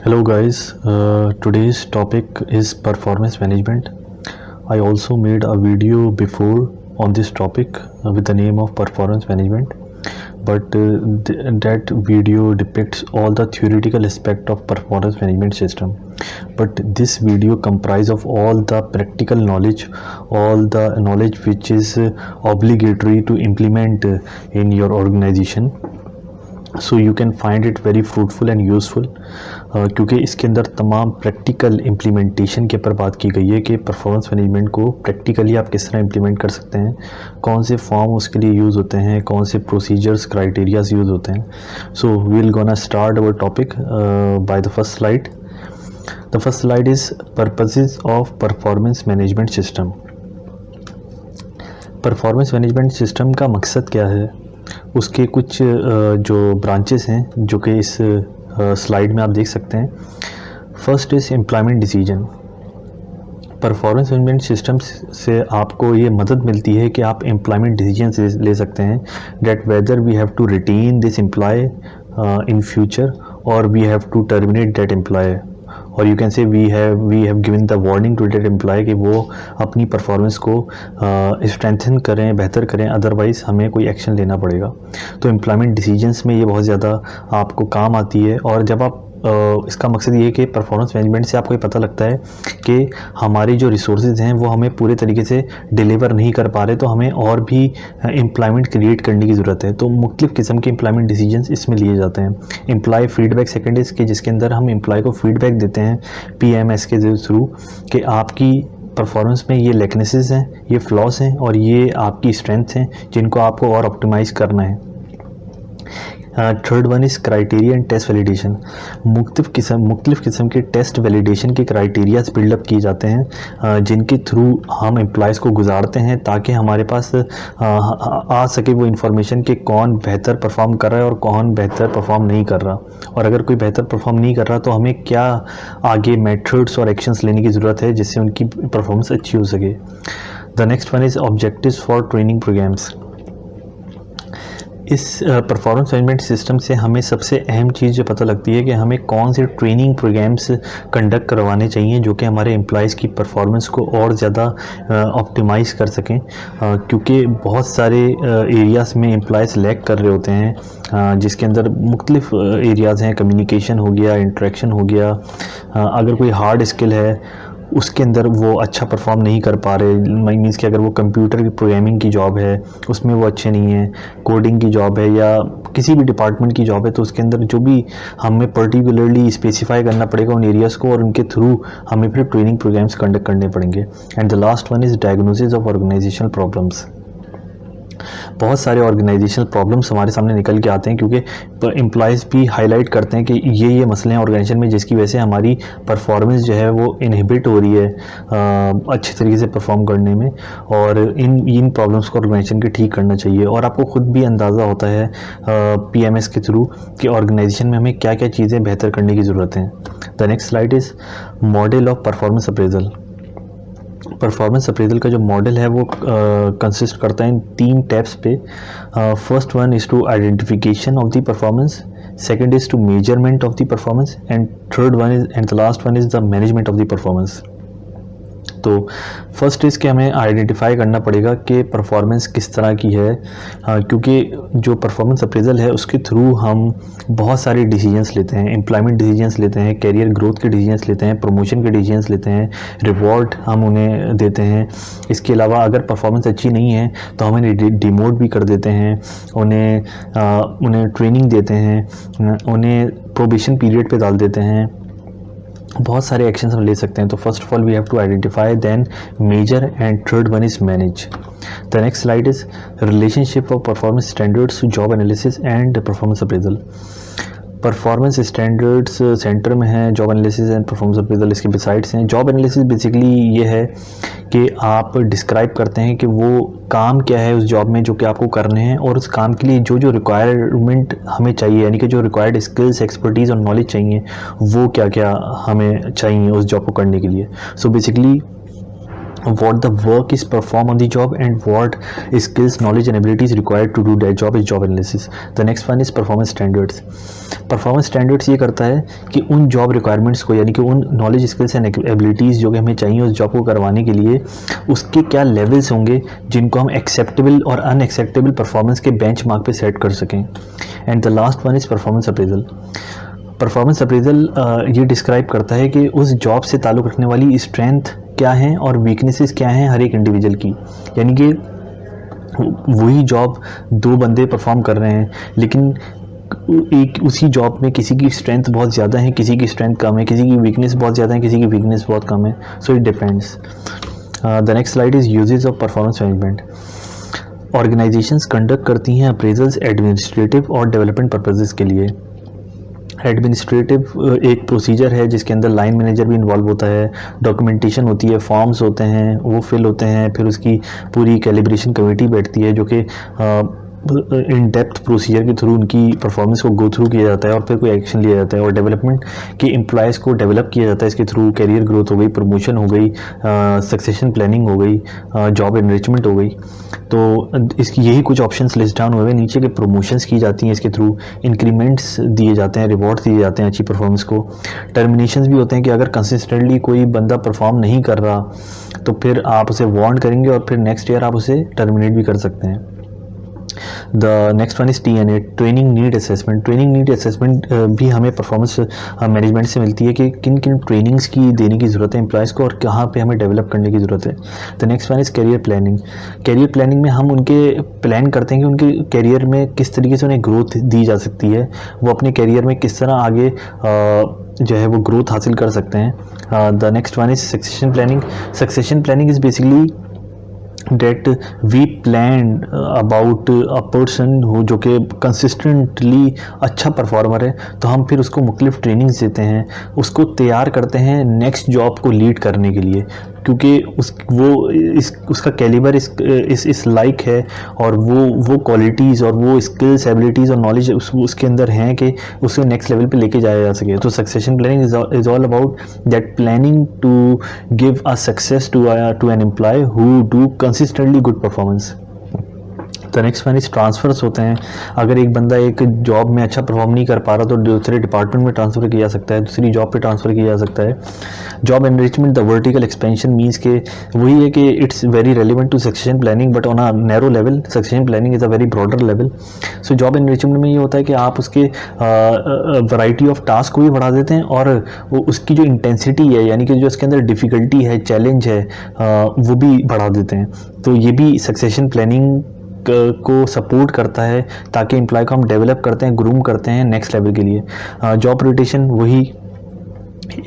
Hello guys, today's topic is performance management. I also made a video before on this topic with the name of performance management, but that video depicts all the theoretical aspect of performance management system. But this video comprises of all the practical knowledge, all the knowledge which is obligatory to implement in your organization. So you can find it very fruitful and useful, क्योंकि इसके अंदर तमाम practical implementation के ऊपर बात की गई है कि परफॉर्मेंस मैनेजमेंट को प्रैक्टिकली आप किस तरह इम्प्लीमेंट कर सकते हैं, कौन से फॉर्म उसके लिए यूज़ होते हैं, कौन से प्रोसीजर्स क्राइटेरियाज यूज़ होते हैं. So we will gonna start our topic by the first slide. The first slide is purposes of performance management system. Performance management system का मकसद क्या है, उसके कुछ जो ब्रांचेस हैं जो कि इस स्लाइड में आप देख सकते हैं. First is employment decision. Performance management system से आपको ये मदद मिलती है कि आप एम्प्लॉयमेंट डिसीजन ले सकते हैं, that whether we have to retain this employ in future और we have to terminate that employ, और you can say we have given the warning to that employ कि वो अपनी परफॉर्मेंस को स्ट्रेंथन करें, बेहतर करें, अदरवाइज़ हमें कोई एक्शन लेना पड़ेगा. तो एम्प्लॉयमेंट डिसीजंस में ये बहुत ज़्यादा आपको काम आती है. और जब आप इसका मकसद ये है कि परफॉर्मेंस मैनेजमेंट से आपको ये पता लगता है कि हमारी जो रिसोर्सेज हैं वो हमें पूरे तरीके से डिलीवर नहीं कर पा रहे, तो हमें और भी एम्प्लॉयमेंट क्रिएट करने की ज़रूरत है. तो मुख्तलिफ़ किस्म के एम्प्लॉयमेंट डिसीजंस इसमें लिए जाते हैं. एम्प्लॉय फीडबैक सेकंड इज़ के जिसके अंदर हम एम्प्लॉय को फीडबैक देते हैं PMS के थ्रू कि आपकी परफॉर्मेंस में ये लेकनेसेस हैं, ये फ्लॉस हैं और ये आपकी स्ट्रेंथ हैं जिनको आपको और ऑप्टिमाइज़ करना है. Third one is criteria and test validation. मुख्तलिफ़ किस्म के टेस्ट वैलिडेशन के क्राइटेरियाज बिल्डअप किए जाते हैं जिनके थ्रू हम एम्प्लॉयज़ को गुजारते हैं ताकि हमारे पास आ सके वो इन्फॉर्मेशन कि कौन बेहतर परफॉर्म कर रहा है और कौन बेहतर परफॉर्म नहीं कर रहा, और अगर कोई बेहतर परफॉर्म नहीं कर रहा तो हमें क्या आगे मेथड्स और एक्शंस लेने की ज़रूरत है जिससे उनकी परफॉर्मेंस अच्छी हो सके. The next one is objectives for training programmes. इस परफॉर्मेंस मैनेजमेंट सिस्टम से हमें सबसे अहम चीज़ जो पता लगती है कि हमें कौन से ट्रेनिंग प्रोग्राम्स कंडक्ट करवाने चाहिए जो कि हमारे एम्प्लॉयज़ की परफॉर्मेंस को और ज़्यादा ऑप्टिमाइज़ कर सकें, क्योंकि बहुत सारे एरियाज़ में एम्प्लॉयज़ लैक कर रहे होते हैं जिसके अंदर मुख्तलिफ एरियाज़ हैं. कम्युनिकेशन हो गया, इंटरेक्शन हो गया, अगर कोई हार्ड स्किल है उसके अंदर वो अच्छा परफॉर्म नहीं कर पा रहे. मीन्स कि अगर वो कंप्यूटर की प्रोग्रामिंग की जॉब है उसमें वो अच्छे नहीं हैं, कोडिंग की जॉब है या किसी भी डिपार्टमेंट की जॉब है, तो उसके अंदर जो भी हमें पर्टिकुलरली स्पेसिफाई करना पड़ेगा उन एरियाज़ को और उनके थ्रू हमें फिर ट्रेनिंग प्रोग्राम्स कंडक्ट करने पड़ेंगे. And the last one is diagnosis of organisational problems. बहुत सारे ऑर्गेनाइजेशनल प्रॉब्लम्स हमारे सामने निकल के आते हैं क्योंकि एम्प्लॉयज़ भी हाईलाइट करते हैं कि ये मसले हैं ऑर्गेनाइजेशन में जिसकी वजह से हमारी परफॉर्मेंस जो है वो इनहिबिट हो रही है अच्छे तरीके से परफॉर्म करने में, और इन प्रॉब्लम्स को ऑर्गेनाइजेशन के ठीक करना चाहिए. और आपको ख़ुद भी अंदाज़ा होता है PMS के थ्रू कि ऑर्गेनाइजेशन में हमें क्या क्या चीज़ें बेहतर करने की ज़रूरत है. The next slide is model of performance appraisal. Performance appraisal का जो मॉडल है वो कंसिस्ट करता है इन 3 टैब्स पे. First one is to identification of the performance, second is to measurement of the performance and third one is and the last one is the management of the performance. तो first is कि हमें identify करना पड़ेगा कि performance किस तरह की है, क्योंकि जो परफॉर्मेंस अप्रेजल है उसके थ्रू हम बहुत सारे डिसीजंस लेते हैं. एम्प्लॉयमेंट डिसीजंस लेते हैं, कैरियर ग्रोथ के डिसीजंस लेते हैं, प्रमोशन के डिसीजंस लेते हैं, रिवॉर्ड हम उन्हें देते हैं. इसके अलावा अगर परफॉर्मेंस अच्छी नहीं है तो हम उन्हें डिमोट भी कर देते हैं, उन्हें ट्रेनिंग देते हैं, उन्हें प्रोबेशन पीरियड पे डाल देते हैं. बहुत सारे एक्शंस हम ले सकते हैं. तो first of all we have to identify, then measure and third one is manage. The next slide is relationship of performance standards, job analysis and performance appraisal. Performance standards centre में है, job analysis and performance appraisal इसके besides हैं. Job analysis basically ये है कि आप describe करते हैं कि वो काम क्या है उस जॉब में जो कि आपको करने हैं और उस काम के लिए जो रिक्वायरमेंट हमें चाहिए, यानी कि जो रिक्वायर्ड स्किल्स, एक्सपर्टीज़ और नॉलेज चाहिए वो क्या क्या हमें चाहिए उस जॉब को करने के लिए. So basically what the work is performed on the job and what skills, knowledge and abilities required to do that job is job analysis. The next one is performance standards. Performance standards ये करता है कि उन job requirements को, यानी कि उन knowledge, skills and abilities जो कि हमें चाहिए उस जॉब को करवाने के लिए, उसके क्या लेवल्स होंगे जिनको हम एक्सेप्टेबल और अनएक्सेप्टेबल परफॉर्मेंस के बेंचमार्क पे सेट कर सकें. And the last one is performance appraisal. Performance appraisal ये डिस्क्राइब करता है कि उस जॉब से ताल्लुक़ रखने वाली स्ट्रेंथ क्या हैं और वीकनेसेस क्या हैं हर एक इंडिविजुअल की. यानी कि वही जॉब दो बंदे परफॉर्म कर रहे हैं, लेकिन एक उसी जॉब में किसी की स्ट्रेंथ बहुत ज़्यादा है, किसी की स्ट्रेंथ कम है, किसी की वीकनेस बहुत ज़्यादा है, किसी की वीकनेस बहुत कम है. So it depends. The next slide is uses of performance management. Organisations conduct करती हैं अप्रेजल्स एडमिनिस्ट्रेटिव और डेवलपमेंट पर्पसेस के लिए. एडमिनिस्ट्रेटिव एक प्रोसीजर है जिसके अंदर लाइन मैनेजर भी इन्वॉल्व होता है, डॉक्यूमेंटेशन होती है, फॉर्म्स होते हैं वो फिल होते हैं, फिर उसकी पूरी कैलिब्रेशन कमेटी बैठती है जो कि इन डेप्थ प्रोसीजर के थ्रू उनकी परफॉर्मेंस को गो थ्रू किया जाता है और फिर कोई एक्शन लिया जाता है. और डेवलपमेंट के एम्प्लॉयज़ को डेवलप किया जाता है इसके थ्रू. कैरियर ग्रोथ हो गई, प्रमोशन हो गई, सक्सेशन प्लानिंग हो गई, जॉब एनरिचमेंट हो गई. तो इसकी यही कुछ ऑप्शंस लिस्ट डाउन हुए. नीचे के प्रमोशंस की जाती हैं इसके थ्रू, इंक्रीमेंट्स दिए जाते हैं, रिवॉर्ड्स दिए जाते हैं अच्छी परफॉर्मेंस को. टर्मिनेशंस भी होते हैं कि अगर कंसिस्टेंटली कोई बंदा परफॉर्म नहीं कर रहा तो फिर आप उसे वार्न करेंगे और फिर नेक्स्ट ईयर आप उसे टर्मिनेट भी कर सकते हैं. The next one is TNA, training need assessment. Training need assessment भी हमें परफॉर्मेंस मैनेजमेंट से मिलती है कि किन किन ट्रेनिंग्स की देने की ज़रूरत है एम्प्लॉयज़ को और कहाँ पे हमें डेवलप करने की ज़रूरत है. The next one is career planning. Career planning में हम उनके प्लान करते हैं कि उनके करियर में किस तरीके से उन्हें ग्रोथ दी जा सकती है, वो अपने करियर में किस तरह आगे जो है वो ग्रोथ हासिल कर सकते हैं. The next one is succession planning. Succession planning is basically that we plan about a person हो जो कि कंसिस्टेंटली अच्छा परफॉर्मर है, तो हम फिर उसको मुख्तलिफ ट्रेनिंग्स देते हैं, उसको तैयार करते हैं नेक्स्ट जॉब को लीड करने के लिए, क्योंकि उसका कैलिबर इस लाइक है और वो क्वालिटीज़ और वो स्किल्स, एबिलिटीज़ और नॉलेज उसके अंदर हैं कि उसे नेक्स्ट लेवल पे लेके जाया जा सके. तो succession planning is all about that planning to give a success to an employee who do consistently good performance. The next one is transfers होते हैं. अगर एक बंदा एक जॉब में अच्छा परफॉर्म नहीं कर पा रहा तो दूसरे डिपार्टमेंट में ट्रांसफ़र किया जा सकता है, दूसरी जॉब पे ट्रांसफ़र किया जा सकता है. Job enrichment, the vertical expansion means के वही है कि it's very relevant to succession planning but on a narrow level. Succession planning is a very broader level. So job enrichment में ये होता है कि आप उसके वैरायटी ऑफ टास्क को भी बढ़ा देते हैं और उसकी जो इंटेंसिटी है, यानी कि जो उसके अंदर डिफ़िकल्टी है, चैलेंज है, वो भी बढ़ा देते हैं. तो ये भी सक्सेशन प्लानिंग को सपोर्ट करता है ताकि एम्प्लॉय को हम डेवलप करते हैं, ग्रूम करते हैं नेक्स्ट लेवल के लिए. जॉब रोटेशन, वही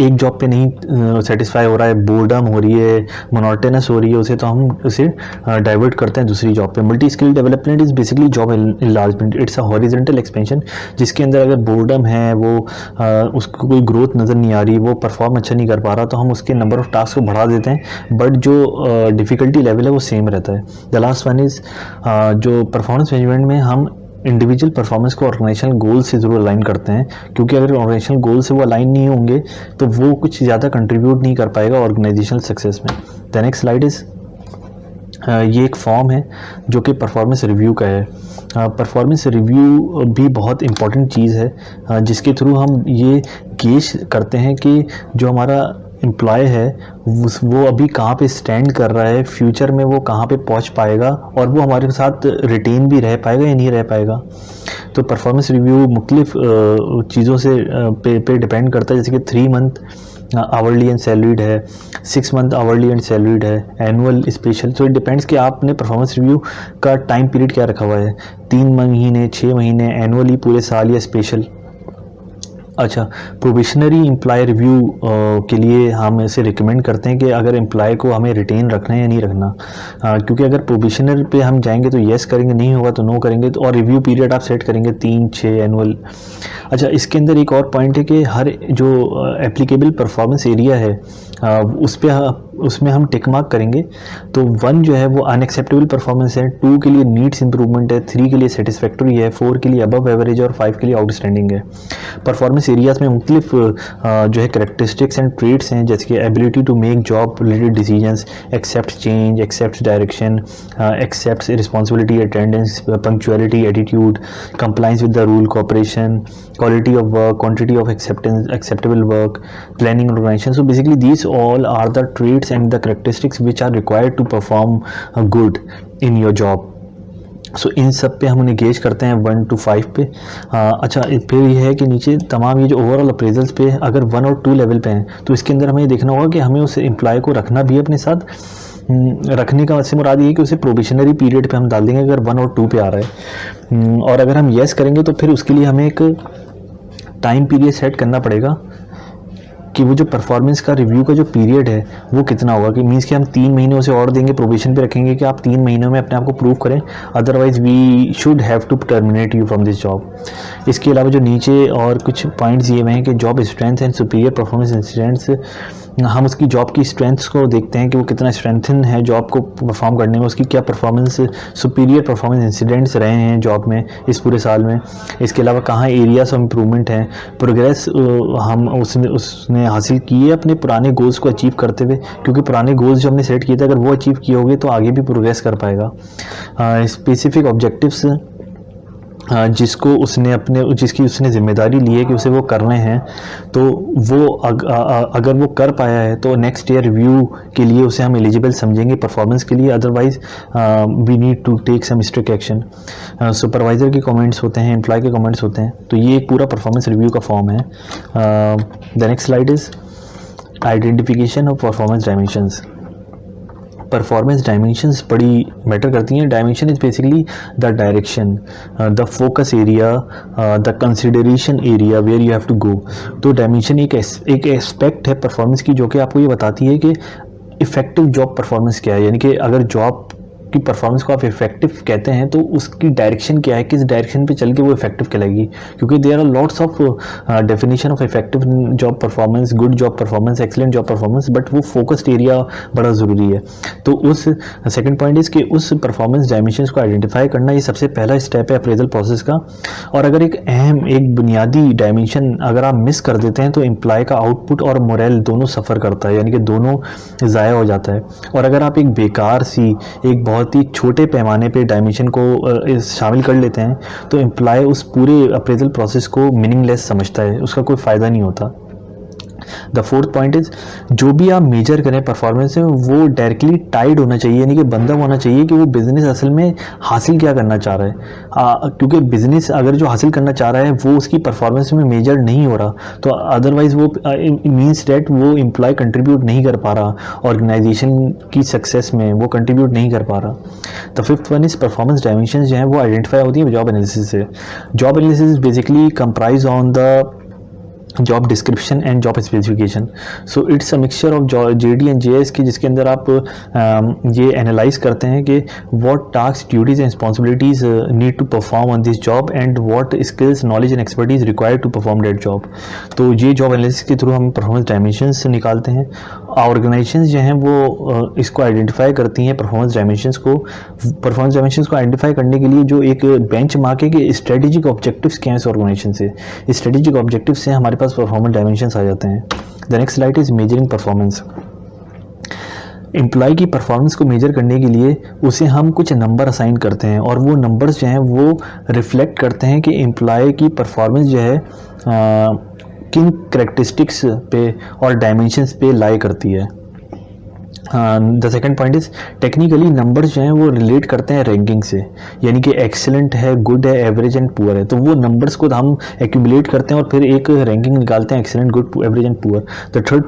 एक जॉब पे नहीं सेटिस्फाई हो रहा है, बोर्डम हो रही है, मोनोटोनस हो रही है उसे, तो हम उसे डाइवर्ट करते हैं दूसरी जॉब पे. Multi skill development is basically job enlargement. It's a horizontal expansion जिसके अंदर अगर बोर्डम है, वो उसको कोई ग्रोथ नज़र नहीं आ रही, वो परफॉर्म अच्छा नहीं कर पा रहा, तो हम उसके नंबर ऑफ टास्क को बढ़ा देते हैं, बट जो डिफ़िकल्टी लेवल है वो सेम रहता है. द लास्ट वन इज़ जो परफॉर्मेंस मैनेजमेंट में हम इंडिविजुअल परफॉर्मेंस को ऑर्गेनाइजेशनल गोल से ज़रूर अलाइन करते हैं, क्योंकि अगर ऑर्गेनाइजेशनल गोल से वो अलाइन नहीं होंगे तो वो कुछ ज़्यादा कंट्रीब्यूट नहीं कर पाएगा ऑर्गेनाइजेशनल सक्सेस में. द नेक्स्ट स्लाइड इज़ ये एक फॉर्म है जो कि परफॉर्मेंस रिव्यू का है. परफॉर्मेंस रिव्यू भी बहुत इम्पॉर्टेंट चीज़ है जिसके थ्रू हम ये गेज करते हैं कि जो हमारा एम्प्लॉय है वो अभी कहाँ पे स्टैंड कर रहा है, फ्यूचर में वो कहाँ पे पहुँच पाएगा और वो हमारे साथ रिटेन भी रह पाएगा या नहीं रह पाएगा. तो परफॉर्मेंस रिव्यू मुख्तलिफ चीज़ों से पे डिपेंड करता है, जैसे कि 3 मंथ आवरली एंड सैलरीड है, 6 मंथ आवरली एंड सैलरीड है, एनुअल, स्पेशल. तो इट डिपेंड्स कि आपने परफॉर्मेंस रिव्यू का टाइम पीरियड क्या रखा हुआ है, 3 महीने, 6 महीने, एनुअली पूरे साल या स्पेशल. अच्छा, प्रोबेशनरी एम्प्लॉय रिव्यू के लिए हम इसे रिकमेंड करते हैं कि अगर एम्प्लॉय को हमें रिटेन रखना है या नहीं रखना, क्योंकि अगर प्रोबेशनर पे हम जाएंगे तो येस करेंगे, नहीं होगा तो नो करेंगे. तो और रिव्यू पीरियड आप सेट करेंगे 3, 6 एनुअल. अच्छा, इसके अंदर एक और पॉइंट है कि हर जो एप्लीकेबल परफॉर्मेंस एरिया है उस पर उसमें हम टिक मार्क करेंगे तो 1 जो है वो अनएक्सेप्टेबल परफॉर्मेंस है, 2 के लिए नीड्स इंप्रूवमेंट है, 3 के लिए सेटिस्फैक्टरी है, 4 के लिए अबव एवरेज और 5 के लिए आउटस्टैंडिंग है। परफॉर्मेंस एरियाज में मुख्तलिफ जो है करेक्टरिस्टिक्स एंड ट्रेड्स हैं, जैसे कि ability to make job related decisions, accept change, accept direction, accept responsibility, attendance, punctuality, attitude, compliance with the rule, cooperation, quality of work, quantity of acceptable work, planning and organization. So basically these all are the traits and the characteristics which are required to perform good in your job. सो इन सब पे हम उन्हें gauge करते हैं 1 to 5 पे। अच्छा, फिर ये है कि नीचे तमाम ये जो ओवरऑल अप्रेजल्स पे अगर 1 और 2 लेवल पे हैं तो इसके अंदर हमें देखना होगा कि हमें उस एम्प्लॉय को रखना भी अपने साथ। रखने का से मुराद ये है कि उसे प्रोबेशनरी पीरियड पे हम डाल देंगे अगर 1 और 2 पे आ रहा है, और अगर हम येस करेंगे तो फिर उसके लिए हमें एक टाइम पीरियड सेट करना पड़ेगा कि वो जो परफॉर्मेंस का रिव्यू का जो पीरियड है वो कितना होगा, कि मीन्स कि हम 3 महीने उसे और देंगे, प्रोबेशन पे रखेंगे कि आप 3 महीनों में अपने आप को प्रूव करें, otherwise we should have to terminate you from this job. इसके अलावा जो नीचे और कुछ पॉइंट्स ये हुए हैं कि job strength and superior performance incidents, हम उसकी जॉब की स्ट्रेंथ्स को देखते हैं कि वो कितना स्ट्रेंथन है जॉब को परफॉर्म करने में, उसकी क्या परफॉर्मेंस सुपीरियर परफॉर्मेंस इंसिडेंट्स रहे हैं जॉब में इस पूरे साल में। इसके अलावा कहाँ एरियाज ऑफ इम्प्रूवमेंट हैं, प्रोग्रेस हम उसने हासिल की है अपने पुराने गोल्स को अचीव करते हुए, क्योंकि पुराने गोल्स जो हमने सेट किए थे अगर वो अचीव किए होंगे तो आगे भी प्रोग्रेस कर पाएगा। स्पेसिफिक ऑब्जेक्टिव्स जिसको उसने जिसकी उसने जिम्मेदारी ली है कि उसे वो करने हैं, तो वो अगर वो कर पाया है तो नेक्स्ट ईयर रिव्यू के लिए उसे हम एलिजिबल समझेंगे परफॉर्मेंस के लिए, otherwise we need to take some strict action. Supervisor के कमेंट्स होते हैं, एम्प्लॉय के कमेंट्स होते हैं, तो ये एक पूरा परफॉर्मेंस रिव्यू का फॉर्म है। The next slide is identification of performance dimensions. Performance dimensions बड़ी मैटर करती हैं। Dimension is basically the direction, the focus area, the consideration area where you have to go. तो डायमेंशन एक aspect है performance की जो कि आपको ये बताती है कि इफ़ेक्टिव जॉब परफॉर्मेंस क्या है, यानी कि अगर जॉब की परफॉर्मेंस को आप इफेक्टिव कहते हैं तो उसकी डायरेक्शन क्या है, किस डायरेक्शन पे चल के वो इफेक्टिव कहलाएगी, क्योंकि there are lots of definition of effective job performance, good job performance, excellent job performance, but वो फोकस्ड एरिया बड़ा ज़रूरी है। तो उस सेकंड पॉइंट इज़ कि उस परफॉर्मेंस डायमेंशंस को आइडेंटिफाई करना ये सबसे पहला स्टेप है अप्रेजल प्रोसेस का। और अगर एक अहम एक बुनियादी डायमेंशन अगर आप मिस कर देते हैं तो एम्प्लॉय का आउटपुट और मोरल दोनों सफ़र करता है, यानी कि दोनों ज़ाया हो जाता है। और अगर आप एक बेकार सी एक बहुत ही छोटे पैमाने पे डायमेंशन को शामिल कर लेते हैं तो एम्प्लॉय उस पूरे अप्रेजल प्रोसेस को मीनिंगलेस समझता है, उसका कोई फ़ायदा नहीं होता। द फोर्थ पॉइंट इज़ जो भी आप मेजर करें परफॉर्मेंस में वो डायरेक्टली टाइड होना चाहिए, यानी कि बंधा होना चाहिए कि वो बिज़नेस असल में हासिल क्या करना चाह रहा है। क्योंकि बिज़नेस अगर जो हासिल करना चाह रहा है वो उसकी परफॉर्मेंस में मेजर नहीं हो रहा तो अदरवाइज़ वो मीन्स डैट वो एम्प्लॉय कंट्रीब्यूट नहीं कर पा रहा, ऑर्गेनाइजेशन की सक्सेस में वो कंट्रीब्यूट नहीं कर पा रहा। The fifth one is performance dimension जो हैं वो आइडेंटिफाई होती है जॉब एनालिसिस से। Job analysis basically comprise on the job description and job specification. So it's a mixture of JD and JS की, जिसके अंदर आप ये एनालाइज करते हैं कि what task, duties and responsibilities need to perform on this job and what skills, knowledge and expertise required to perform that job. तो ये जॉब एनालिसिस के थ्रू हम परफॉर्मेंस डायमेंशंस निकालते हैं। ऑर्गेनाइजेशंस जो हैं वो इसको आइडेंटिफाई करती हैं परफॉर्मेंस डायमेंशंस को। परफॉर्मेंस डायमेंशंस को आइडेंटिफाई करने के लिए जो एक बेंच मार्क है कि स्ट्रेटेजिक ऑब्जेक्टिव्स क्या हैं इस ऑर्गेनाइजेशन से, स्ट्रेटेजिक ऑब्जेक्टिव से हमारे पास परफॉर्मेंस डायमेंशंस आ जाते हैं। The next slide is measuring performance. Employee की परफॉर्मेंस को मेजर करने के लिए उसे हम कुछ नंबर असाइन करते हैं और वो नंबर्स जो हैं वो रिफ्लेक्ट करते हैं कि एम्प्लॉय की परफॉर्मेंस जो है किन करेक्टरिस्टिक्स पे और डायमेंशंस पे लाई करती है। The second point is technically numbers जो हैं वो रिलेट करते हैं रैंकिंग से, यानी कि एक्सीलेंट है, गुड है, एवरेज एंड पुअर है, तो वो नंबर्स को हम एक्यूमुलेट करते हैं और फिर एक रैंकिंग निकालते हैं excellent, good, average and poor. The third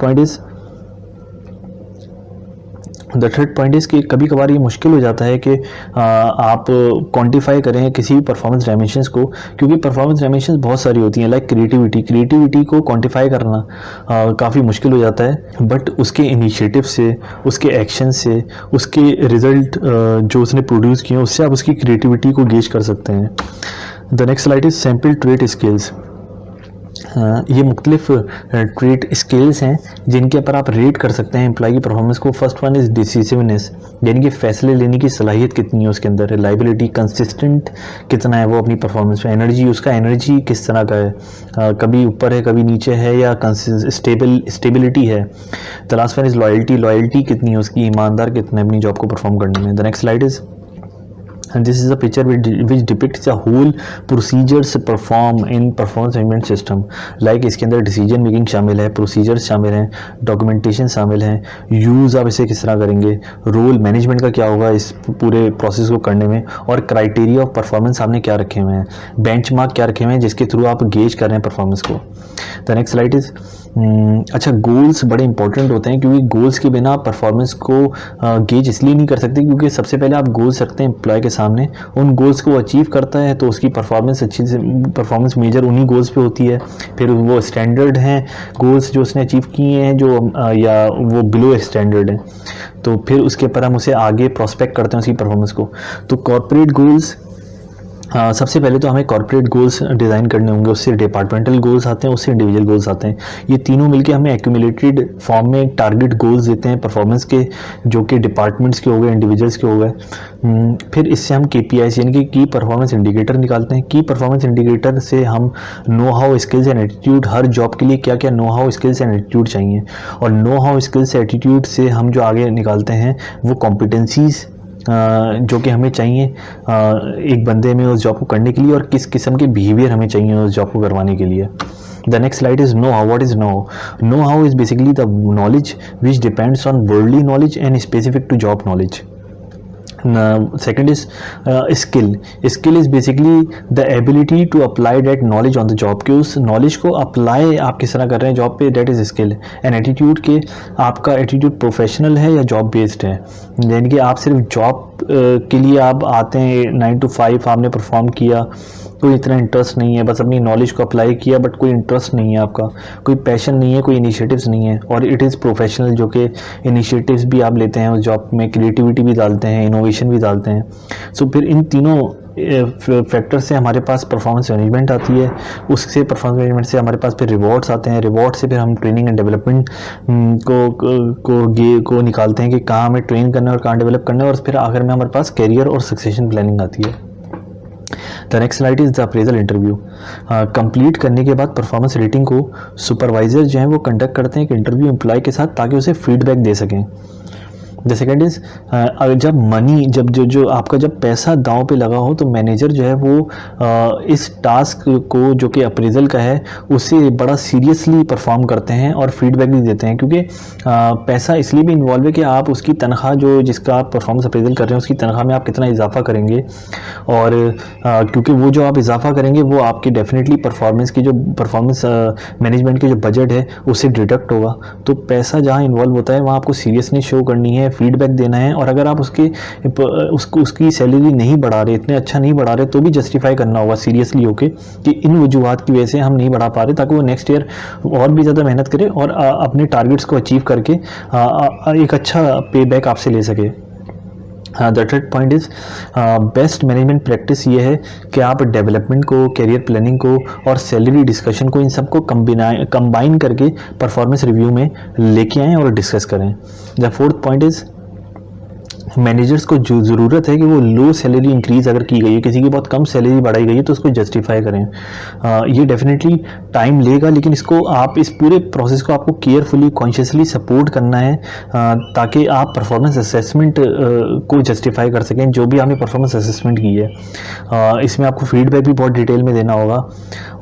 point is कि कभी कभार ये मुश्किल हो जाता है कि आप क्वांटिफाई करें किसी भी परफॉर्मेंस डायमेंशंस को, क्योंकि परफॉर्मेंस डायमेंशंस बहुत सारी होती हैं। लाइक क्रिएटिविटी को क्वांटिफाई करना काफ़ी मुश्किल हो जाता है, बट उसके इनिशिएटिव से, उसके एक्शन से, उसके रिजल्ट जो उसने प्रोड्यूस किए उससे आप उसकी क्रिएटिविटी को गेज कर सकते हैं। The next slide is sample trait skills. ये मुख्तलिफ ट्रेट स्किल्स हैं जिनके ऊपर आप रेट कर सकते हैं एम्प्लॉय की परफॉर्मेंस को। फर्स्ट वन इज़ डिसिसिवनेस, यानी कि फ़ैसले लेने की सलाहियत कितनी है उसके अंदर। रिलायबिलिटी, कंसिस्टेंट कितना है वो अपनी परफॉर्मेंस में। एनर्जी, उसका एनर्जी किस तरह का है, कभी ऊपर है कभी नीचे है, या स्टेबिलिटी है। The last one is loyalty, loyalty कितनी है उसकी, ईमानदार कितना है अपनी जॉब को परफॉर्म करने में। The next slide is, and this is a picture which depicts the whole procedures perform in performance management system। like इसके अंदर डिसीजन मेकिंग शामिल है, प्रोसीजर्स शामिल हैं, डॉक्यूमेंटेशन शामिल है, यूज़ आप इसे किस तरह करेंगे, रोल मैनेजमेंट का क्या होगा इस पूरे प्रोसेस को करने में, और क्राइटेरिया ऑफ परफॉर्मेंस आपने क्या रखे हुए हैं, बेंचमार्क क्या रखे हुए हैं जिसके थ्रू आप गेज कर रहे हैं परफॉर्मेंस को। द नेक्स्ट स्लाइड इज़, अच्छा, गोल्स बड़े इंपॉर्टेंट होते हैं क्योंकि गोल्स के बिना परफॉर्मेंस को गेज इसलिए नहीं कर सकते क्योंकि सबसे पहले आप गोल्स रखते हैं एम्प्लॉय के सामने, उन गोल्स को अचीव करता है तो उसकी परफॉर्मेंस अच्छी से, परफॉर्मेंस मेजर उन्हीं गोल्स पे होती है। फिर वो स्टैंडर्ड हैं गोल्स जो उसने अचीव किए हैं जो या वो बिलो स्टैंडर्ड हैं, तो फिर उसके ऊपर हम उसे आगे प्रोस्पेक्ट करते हैं उसकी परफॉर्मेंस को। तो कॉर्पोरेट गोल्स, सबसे पहले तो हमें कॉर्पोरेट गोल्स डिज़ाइन करने होंगे, उससे डिपार्टमेंटल गोल्स आते हैं, उससे इंडिविजुअल गोल्स आते हैं। ये तीनों मिलके हमें एक्यूमुलेटेड फॉर्म में टारगेट गोल्स देते हैं परफॉर्मेंस के, जो कि डिपार्टमेंट्स के हो गए, इंडिविजुअल्स के हो गए। फिर इससे हम KPIs यानी कि की परफॉर्मेंस इंडिकेटर निकालते हैं। की परफॉर्मेंस इंडिकेटर से हम know how skills and attitude, her job के लिए क्या क्या know how skills and attitude चाहिए, और नो हाउ स्किल्स एटीट्यूड से हम जो आगे निकालते हैं वो कॉम्पिटेंसीज़ जो कि हमें चाहिए एक बंदे में उस जॉब को करने के लिए, और किस किस्म के बिहेवियर हमें चाहिए उस जॉब को करवाने के लिए। The next slide is know how. What is know how? Know how is basically the knowledge which depends on worldly knowledge and specific to job knowledge. Second is skill. Skill is basically the ability to apply that knowledge on the job, कि उस knowledge को apply आप किस तरह कर रहे हैं job पे, that is skill। and attitude के आपका attitude प्रोफेशनल है या जॉब बेस्ड है, यानी कि आप सिर्फ जॉब के लिए आप आते हैं 9 to 5 आपने परफॉर्म किया, कोई इतना इंटरेस्ट नहीं है, बस अपनी नॉलेज को अप्लाई किया बट कोई इंटरेस्ट नहीं है आपका, कोई पैशन नहीं है, कोई इनिशिएटिव्स नहीं है, और इट इज़ प्रोफेशनल जो कि इनिशिएटिव्स भी आप लेते हैं उस जॉब में, क्रिएटिविटी भी डालते हैं, इनोवेशन भी डालते हैं। सो फिर इन तीनों फैक्टर से हमारे पास परफॉर्मेंस मैनेजमेंट आती है, उससे परफॉर्मेंस मैनेजमेंट से हमारे पास फिर रिवॉर्ड्स आते हैं, रिवॉर्ड से फिर हम ट्रेनिंग एंड डेवलपमेंट को निकालते हैं कि कहाँ हमें ट्रेन करना है और कहाँ डेवलप करना है, और फिर आखिर में हमारे पास कैरियर और सक्सेशन प्लानिंग आती है। The next slide is the appraisal interview. Complete करने के बाद परफॉर्मेंस रेटिंग को सुपरवाइजर जो है वो कंडक्ट करते हैं एक इंटरव्यू एम्प्लॉय के साथ ताकि उसे फीडबैक दे सकें। द सेकेंड इज़, जब मनी, जब जो आपका जब पैसा दांव पे लगा हो तो मैनेजर जो है वो इस टास्क को जो कि अप्रेजल का है उसे बड़ा सीरियसली परफॉर्म करते हैं और फीडबैक भी देते हैं, क्योंकि पैसा इसलिए भी इन्वॉल्व है कि आप उसकी तनख्वाह जो जिसका आप परफॉर्मेंस अप्रेजल कर रहे हैं उसकी तनख्वाह में आप कितना इजाफा करेंगे, और क्योंकि वो जो आप इजाफा करेंगे वो आपकी डेफिनेटली परफॉर्मेंस की जो परफॉर्मेंस मैनेजमेंट की जो बजट है उससे डिडक्ट होगा। तो पैसा जहाँ इन्वॉल्व होता है वहाँ आपको सीरियसनेस शो करनी है, फीडबैक देना है, और अगर आप उसकी सैलरी नहीं बढ़ा रहे, इतने अच्छा नहीं बढ़ा रहे, तो भी जस्टिफाई करना होगा सीरियसली होके कि इन वजूहात की वजह से हम नहीं बढ़ा पा रहे, ताकि वो नेक्स्ट ईयर और भी ज़्यादा मेहनत करे और अपने टारगेट्स को अचीव करके एक अच्छा पे बैक आपसे ले सके। The third point is, best management practice ये है कि आप डेवलपमेंट को, कैरियर प्लानिंग को और सैलरी डिस्कशन को, इन सब को कंबाइन करके परफॉर्मेंस रिव्यू में लेके आएँ और डिस्कस करें। The fourth point is, managers को जो ज़रूरत है कि वो लो सैलरी इंक्रीज़ अगर की गई है, किसी की बहुत कम सैलरी बढ़ाई गई है तो उसको जस्टिफाई करें। ये डेफिनेटली टाइम लेगा, लेकिन इसको आप इस पूरे प्रोसेस को आपको केयरफुली, कॉन्शियसली सपोर्ट करना है ताकि आप परफॉर्मेंस असेसमेंट को जस्टिफाई कर सकें जो भी आपने परफॉर्मेंस असेसमेंट की है। इसमें आपको फीडबैक भी बहुत डिटेल में देना होगा,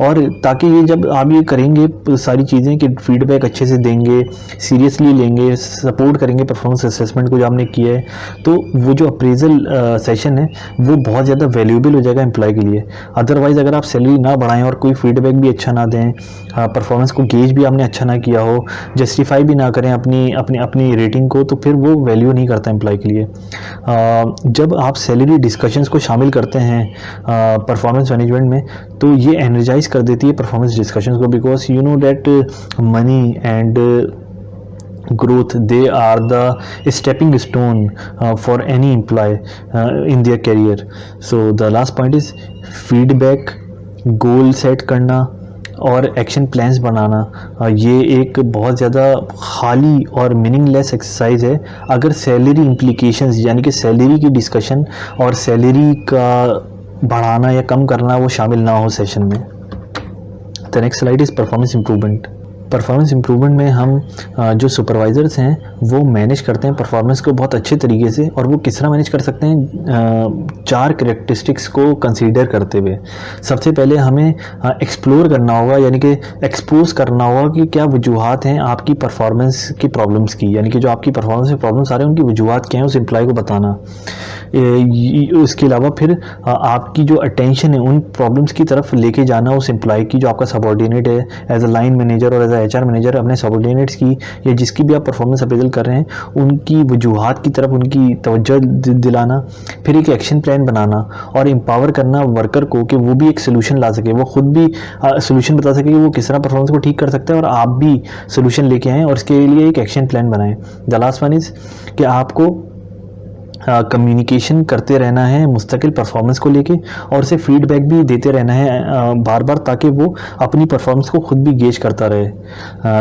और ताकि ये जब आप ये करेंगे सारी चीज़ें कि फीडबैक अच्छे से देंगे, सीरियसली लेंगे, सपोर्ट करेंगे परफॉर्मेंस असेसमेंट को जो आपने किया है, तो वो जो अप्रेजल सेशन है वो बहुत ज़्यादा वैल्यूएबल हो जाएगा एम्प्लॉय के लिए। अदरवाइज़ अगर आप सैलरी ना बढ़ाएं और कोई फीडबैक भी अच्छा ना दें, परफॉर्मेंस को गेज भी आपने अच्छा ना किया हो, जस्टिफाई भी ना करें अपनी रेटिंग को, तो फिर वो वैल्यू नहीं करता एम्प्लॉय के लिए। जब आप सैलरी डिस्कशंस को शामिल करते हैं परफॉर्मेंस मैनेजमेंट में, तो ये एनर्जाइज कर देती है परफॉर्मेंस डिस्कशंस को, because you know that money and growth, they are the stepping stone for any employee in their career. So the last point is feedback, goal set करना, और action plans बनाना, ये एक बहुत ज़्यादा खाली और मीनिंगलेस एक्सरसाइज है अगर सैलरी इम्प्लीकेशंस यानी कि सैलरी की डिस्कशन और सैलरी का बढ़ाना या कम करना वो शामिल ना हो सेशन में। The next slide is performance improvement. Performance improvement में हम जो सुपरवाइज़र्स हैं वो मैनेज करते हैं परफॉर्मेंस को बहुत अच्छे तरीके से, और वो किस तरह मैनेज कर सकते हैं, 4 कैरेक्टरिस्टिक्स को कंसीडर करते हुए। सबसे पहले हमें एक्सप्लोर करना होगा, यानी कि एक्सपोज करना होगा कि क्या वजूहात हैं आपकी परफॉर्मेंस की प्रॉब्लम्स की, यानी कि जो आपकी परफॉर्मेंस में प्रॉब्लम्स आ रहे हैं उनकी वजूहात क्या हैं उस एम्प्लॉय को बताना। उसके अलावा फिर आपकी जो अटेंशन है उन प्रॉब्लम्स की तरफ लेके जाना उस एम्प्लॉय की जो आपका सबऑर्डिनेट है, एज अ लाइन मैनेजर और एज अ एचआर मैनेजर अपने सबऑर्डिनेट्स की या जिसकी भी आप परफॉर्मेंस अप्रेजल कर रहे हैं उनकी वजूहात की तरफ उनकी तवज्जो दिलाना। फिर एक एक्शन प्लान बनाना और एम्पावर करना वर्कर को कि वो भी एक सोल्यूशन ला सके, वो खुद भी सोल्यूशन बता सके कि वो किस तरह परफॉर्मेंस को ठीक कर सकता है और आप भी सोल्यूशन लेके आएँ और इसके लिए एक एक्शन प्लान बनाएं। द लास्ट वन इज़ कि आपको कम्युनिकेशन करते रहना है मुस्तकिल परफॉर्मेंस को लेके और उसे फीडबैक भी देते रहना है बार बार, ताकि वो अपनी परफॉर्मेंस को खुद भी गेज करता रहे।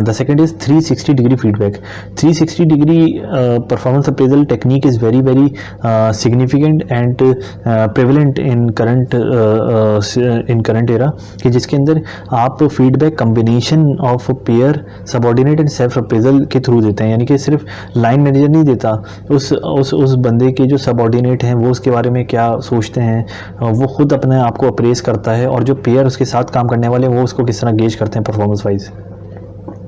The second is 360 degree feedback. 360 degree performance appraisal technique is very very significant and prevalent in current era, कि जिसके अंदर आप feedback combination of pair, subordinate and self appraisal के थ्रू देते हैं, यानी कि सिर्फ लाइन मैनेजर नहीं देता, उस बंदे के जो सबऑर्डिनेट हैं वो उसके बारे में क्या सोचते हैं, वो खुद अपने आप को अप्रेस करता है, और जो पेयर उसके साथ काम करने वाले हैं वो उसको किस तरह गेज करते हैं performance wise.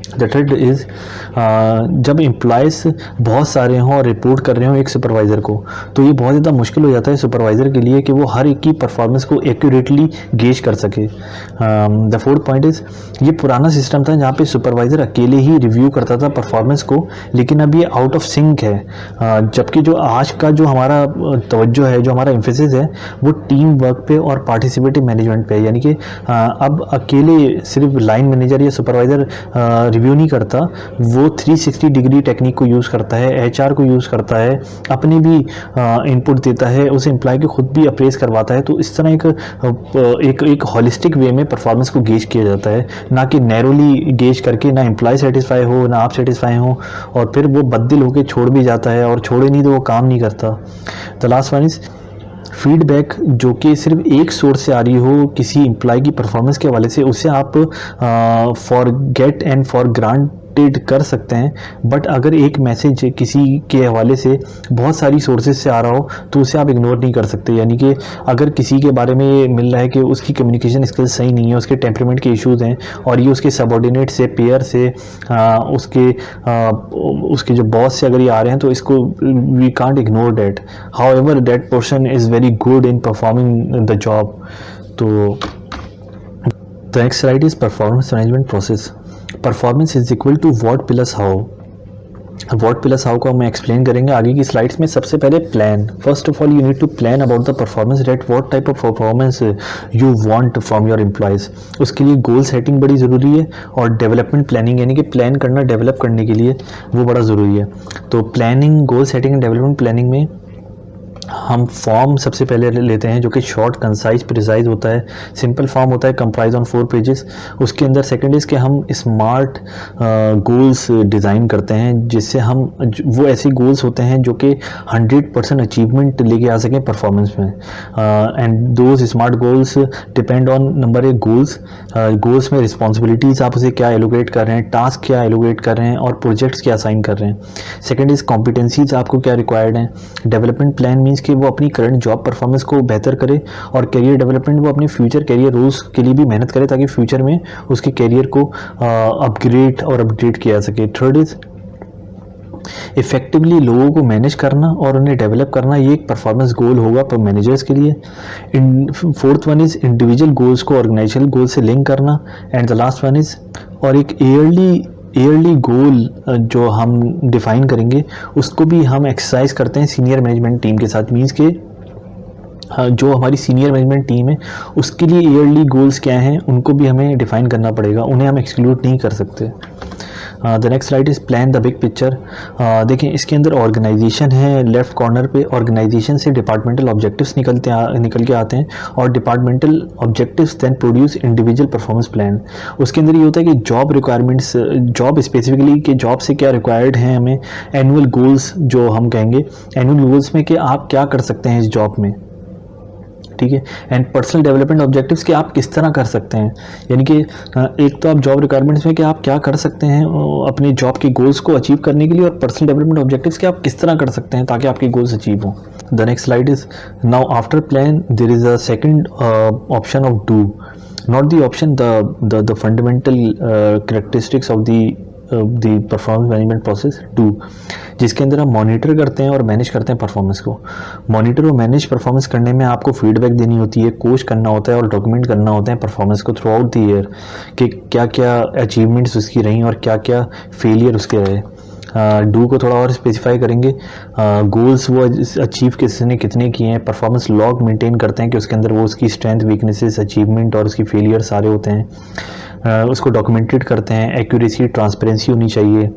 The third is जब एम्प्लॉयज़ बहुत सारे हों और रिपोर्ट कर रहे हों एक सुपरवाइज़र को, तो ये बहुत ज़्यादा मुश्किल हो जाता है सुपरवाइज़र के लिए कि वो हर एक की परफॉर्मेंस को एक्यूरेटली गेज कर सके। द फोर्थ पॉइंट इज़ ये पुराना सिस्टम था जहाँ पे सुपरवाइज़र अकेले ही रिव्यू करता था परफॉर्मेंस को, लेकिन अब ये आउट ऑफ सिंक है। जबकि जो आज का जो हमारा तवज्जो है, जो हमारा एम्फेसिस है, वो टीम वर्क पे और पार्टिसिपेटिव मैनेजमेंट पे है, यानी कि अब अकेले सिर्फ लाइन मैनेजर या सुपरवाइज़र रिव्यू नहीं करता, वो 360 डिग्री टेक्निक को यूज़ करता है, एचआर को यूज़ करता है, अपने भी इनपुट देता है, उस एम्प्लॉय को खुद भी अप्रेस करवाता है। तो इस तरह एक हॉलिस्टिक वे में परफॉर्मेंस को गेज किया जाता है, ना कि नैरोली गेज करके ना एम्प्लॉय सेटिस्फाई हो ना आप सेटिस्फाई हो, और फिर वो बददिल होकर छोड़ भी जाता है, और छोड़े नहीं तो वो काम नहीं करता। The last one is feedback जो कि सिर्फ एक सोर्स से आ रही हो किसी एम्प्लॉय की परफॉर्मेंस के हवाले से, उसे आप फॉरगेट एंड फॉर ग्रांटेड कर सकते हैं, बट अगर एक मैसेज किसी के हवाले से बहुत सारी सोर्सेज से आ रहा हो तो उसे आप इग्नोर नहीं कर सकते। यानी कि अगर किसी के बारे में मिल रहा है कि उसकी कम्युनिकेशन स्किल्स सही नहीं है, उसके टेम्परामेंट के इश्यूज़ हैं, और ये उसके सबऑर्डिनेट से, पेयर से, उसके जो बॉस से अगर ये आ रहे हैं, तो इसको we can't ignore that, however that person is very good in performing the job. तो the next slide is performance management process. Performance is equal to what plus how. What plus how को हम explain करेंगे आगे की slides में। सबसे पहले plan. First of all you need to plan about the performance rate, what type of performance you want from your employees. उसके लिए गोल सेटिंग बड़ी ज़रूरी है, और डेवलपमेंट प्लानिंग यानी कि प्लान करना डेवलप करने के लिए वो बड़ा ज़रूरी है। तो planning, goal setting and development planning में हम फॉर्म सबसे पहले लेते हैं जो कि शॉर्ट, कंसाइज, प्रिसाइज होता है। सिंपल फॉर्म होता है, कंप्राइज ऑन 4 पेजेस। उसके अंदर सेकंड इज़ कि हम स्मार्ट गोल्स डिज़ाइन करते हैं, जिससे हम वो ऐसे गोल्स होते हैं जो कि 100% अचीवमेंट लेके आ सकें परफॉर्मेंस में। And those smart goals depend on number 1 goals. Goals में रिस्पॉन्सिबिलिटीज़ आप उसे क्या एलोकेट कर रहे हैं, टास्क क्या एलोकेट कर रहे हैं, और प्रोजेक्ट्स क्या असाइन कर रहे हैं। सेकंड इज़ कॉम्पिटेंसीज आपको क्या रिक्वायर्ड हैं। डेवलपमेंट प्लान मीन्स कि वो अपनी करंट जॉब परफॉर्मेंस को बेहतर करे, और करियर डेवलपमेंट वो अपने फ्यूचर करियर रोल्स के लिए भी मेहनत करे, ताकि फ्यूचर में उसके करियर को अपग्रेड और अपडेट किया जा सके। थर्ड इज़ इफेक्टिवली लोगों को मैनेज करना और उन्हें डेवलप करना, ये एक परफॉर्मेंस गोल होगा पर मैनेजर्स के लिए। Fourth one is individual goals को ऑर्गेनाइजेशनल गोल से लिंक करना। And the last one is, और एक ईयरली गोल जो हम डिफ़ाइन करेंगे उसको भी हम एक्सरसाइज करते हैं सीनियर मैनेजमेंट टीम के साथ। मीन्स के जो हमारी सीनियर मैनेजमेंट टीम है उसके लिए ईयरली गोल्स क्या हैं उनको भी हमें डिफ़ाइन करना पड़ेगा, उन्हें हम एक्सक्लूड नहीं कर सकते। The next slide is plan the big picture. देखिए इसके अंदर ऑर्गेनाइजेशन है, लेफ्ट कॉर्नर पे ऑर्गेनाइजेशन से डिपार्टमेंटल ऑब्जेक्टिव्स निकल के आते हैं और departmental objectives then produce individual performance plan. उसके अंदर ये होता है कि जॉब रिक्वायरमेंट्स, जॉब स्पेसिफिकली कि जॉब से क्या रिक्वायर्ड है हमें, एनुअल गोल्स जो हम कहेंगे, एनुअल गोल्स में कि आप क्या कर सकते हैं इस जॉब में, ठीक है, एंड पर्सनल डेवलपमेंट ऑब्जेक्टिव्स कि आप किस तरह कर सकते हैं। यानी कि एक तो आप जॉब रिक्वायरमेंट्स में कि आप क्या कर सकते हैं अपनी जॉब के गोल्स को अचीव करने के लिए, और पर्सनल डेवलपमेंट ऑब्जेक्टिव्स कि आप किस तरह कर सकते हैं ताकि आपके गोल्स अचीव हों। The next slide is now after plan there is a second option of do, not the option, the fundamental characteristics of the performance management process do, जिसके अंदर हम मॉनिटर करते हैं और मैनेज करते हैं परफॉर्मेंस को। मॉनिटर और मैनेज परफॉर्मेंस करने में आपको फीडबैक देनी होती है, कोच करना होता है और डॉक्यूमेंट करना होता है परफॉर्मेंस को थ्रू आउट द ईयर कि क्या क्या अचीवमेंट्स उसकी रहीं और क्या क्या फेलियर उसके रहे। डू को थोड़ा और स्पेसिफाई करेंगे, गोल्स वो अचीव किसने कितने किए हैं, परफॉर्मेंस लॉग मेंटेन करते हैं कि उसके अंदर वो उसकी स्ट्रेंथ, वीकनेसेस, अचीवमेंट और उसकी फेलियर सारे होते हैं, उसको डॉक्यूमेंटेड करते हैं। एक्यूरेसी, ट्रांसपेरेंसी होनी चाहिए,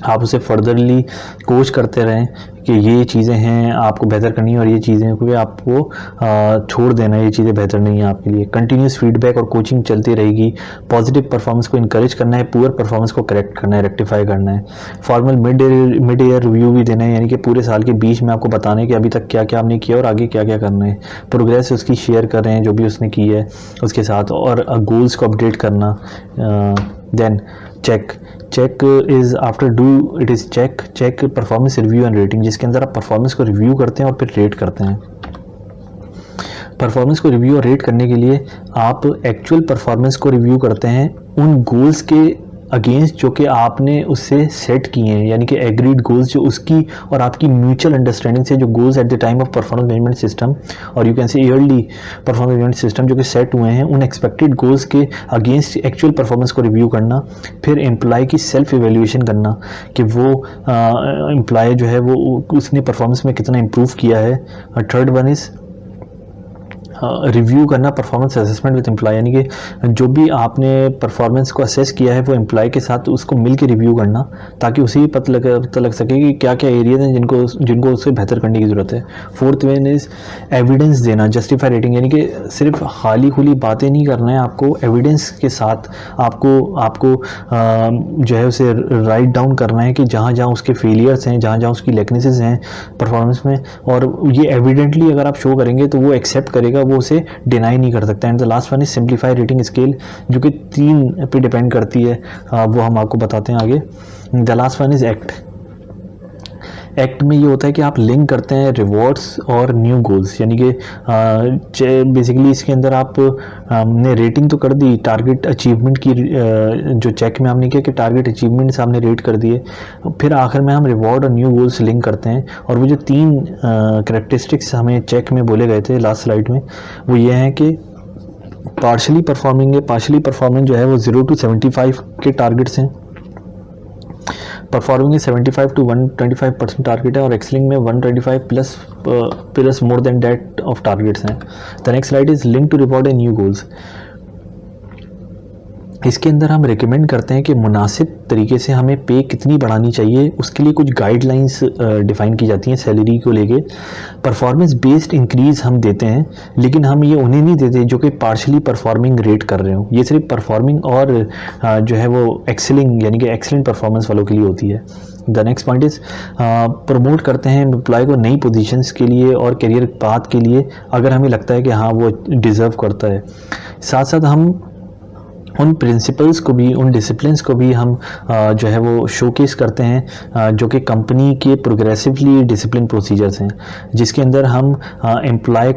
आप उसे फर्दरली कोच करते रहें कि ये चीज़ें हैं आपको बेहतर करनी है और ये चीज़ें को आपको छोड़ देना, ये चीज़ें बेहतर नहीं है आपके लिए। कंटिन्यूस फीडबैक और कोचिंग चलती रहेगी। पॉजिटिव परफॉर्मेंस को इनकरेज करना है, पुअर परफॉर्मेंस को करेक्ट करना है, रेक्टिफाई करना है। फॉर्मल मिड ईयर रिव्यू भी देना है, यानी कि पूरे साल के बीच में आपको बताना है कि अभी तक क्या क्या आपने किया और आगे क्या क्या करना है। प्रोग्रेस उसकी शेयर कर रहे हैं जो भी उसने की है उसके साथ, और गोल्स को अपडेट करना। Then check is after do it is check performance review and rating, जिसके अंदर आप परफॉर्मेंस को रिव्यू करते हैं और फिर रेट करते हैं। परफॉर्मेंस को रिव्यू और रेट करने के लिए आप एक्चुअल परफॉर्मेंस को रिव्यू करते हैं उन गोल्स के अगेंस्ट जो कि आपने उससे सेट किए हैं, यानी कि एग्रीड गोल्स जो उसकी और आपकी म्यूचुअल अंडरस्टैंडिंग से जो goals at the time of performance management system और you can say yearly performance management system जो कि सेट हुए हैं, उन एक्सपेक्टेड गोल्स के अगेंस्ट एक्चुअल परफॉर्मेंस को रिव्यू करना। फिर एम्प्लॉय की सेल्फ इवेल्यूएशन करना कि वो एम्प्लॉय जो है वो उसने परफॉर्मेंस में कितना इम्प्रूव किया है। थर्ड वन इज़ रिव्यू करना परफॉर्मेंस असेसमेंट विद एम्प्लॉय, यानी कि जो भी आपने परफॉर्मेंस को असेस किया है वो एम्प्लॉय के साथ उसको मिल के रिव्यू करना, ताकि उसे पता लग सके कि क्या क्या एरियाज हैं जिनको उससे बेहतर करने की ज़रूरत है। फोर्थ वन इज़ एविडेंस देना, जस्टिफाई रेटिंग, यानी कि सिर्फ खाली खुली बातें नहीं करना है, आपको एविडेंस के साथ आपको जो है उसे राइट डाउन करना है कि जहाँ जहाँ उसके फेलियर्स हैं, जहाँ जहाँ उसकी लेकनेसेस हैं परफॉर्मेंस में, और ये एविडेंटली अगर आप शो करेंगे तो वो एक्सेप्ट करेगा, वो उसे डिनाई नहीं कर सकता। And the last one is simplify rating scale, जो कि 3 पे डिपेंड करती है, वो हम आपको बताते हैं आगे। The last one is act में ये होता है कि आप लिंक करते हैं रिवॉर्ड्स और न्यू गोल्स, यानी कि बेसिकली इसके अंदर आपने रेटिंग तो कर दी, टारगेट अचीवमेंट की जो चेक में हमने किया कि टारगेट अचीवमेंट से हमने रेट कर दिए, फिर आखिर में हम रिवॉर्ड और न्यू गोल्स लिंक करते हैं। और वो जो 3 कैरेक्टरिस्टिक्स हमें चेक में बोले गए थे लास्ट स्लाइड में, वो ये हैं कि पार्शली परफॉर्मिंग है, पार्शली परफॉर्मिंग जो है वो 0 to 75 के टारगेट्स हैं, परफॉर्मिंग 75 to 125% टारगेट है, और एक्सेलिंग में 125 plus more than that of targets हैं। The next slide is link to reward and new goals. इसके अंदर हम रिकमेंड करते हैं कि मुनासिब तरीके से हमें पे कितनी बढ़ानी चाहिए, उसके लिए कुछ गाइडलाइंस डिफ़ाइन की जाती हैं सैलरी को लेके। परफॉर्मेंस बेस्ड इंक्रीज़ हम देते हैं, लेकिन हम ये उन्हें नहीं देते जो कि पार्शली परफॉर्मिंग रेट कर रहे हो। ये सिर्फ परफॉर्मिंग और जो है वो एक्सेलिंग यानी कि एक्सेलेंट परफॉर्मेंस वालों के लिए होती है। The next point is promote करते हैं एम्प्लॉय को नई पोजीशंस के लिए और करियर पाथ के लिए, अगर हमें लगता है कि हाँ वो डिज़र्व करता है। साथ साथ हम उन प्रिंसिपल्स को भी, उन डिसिप्लिन्स को भी हम जो है वो शोकेस करते हैं जो कि कंपनी के प्रोग्रेसिवली डिसिप्लिन प्रोसीजर्स हैं, जिसके अंदर हम एम्प्लॉय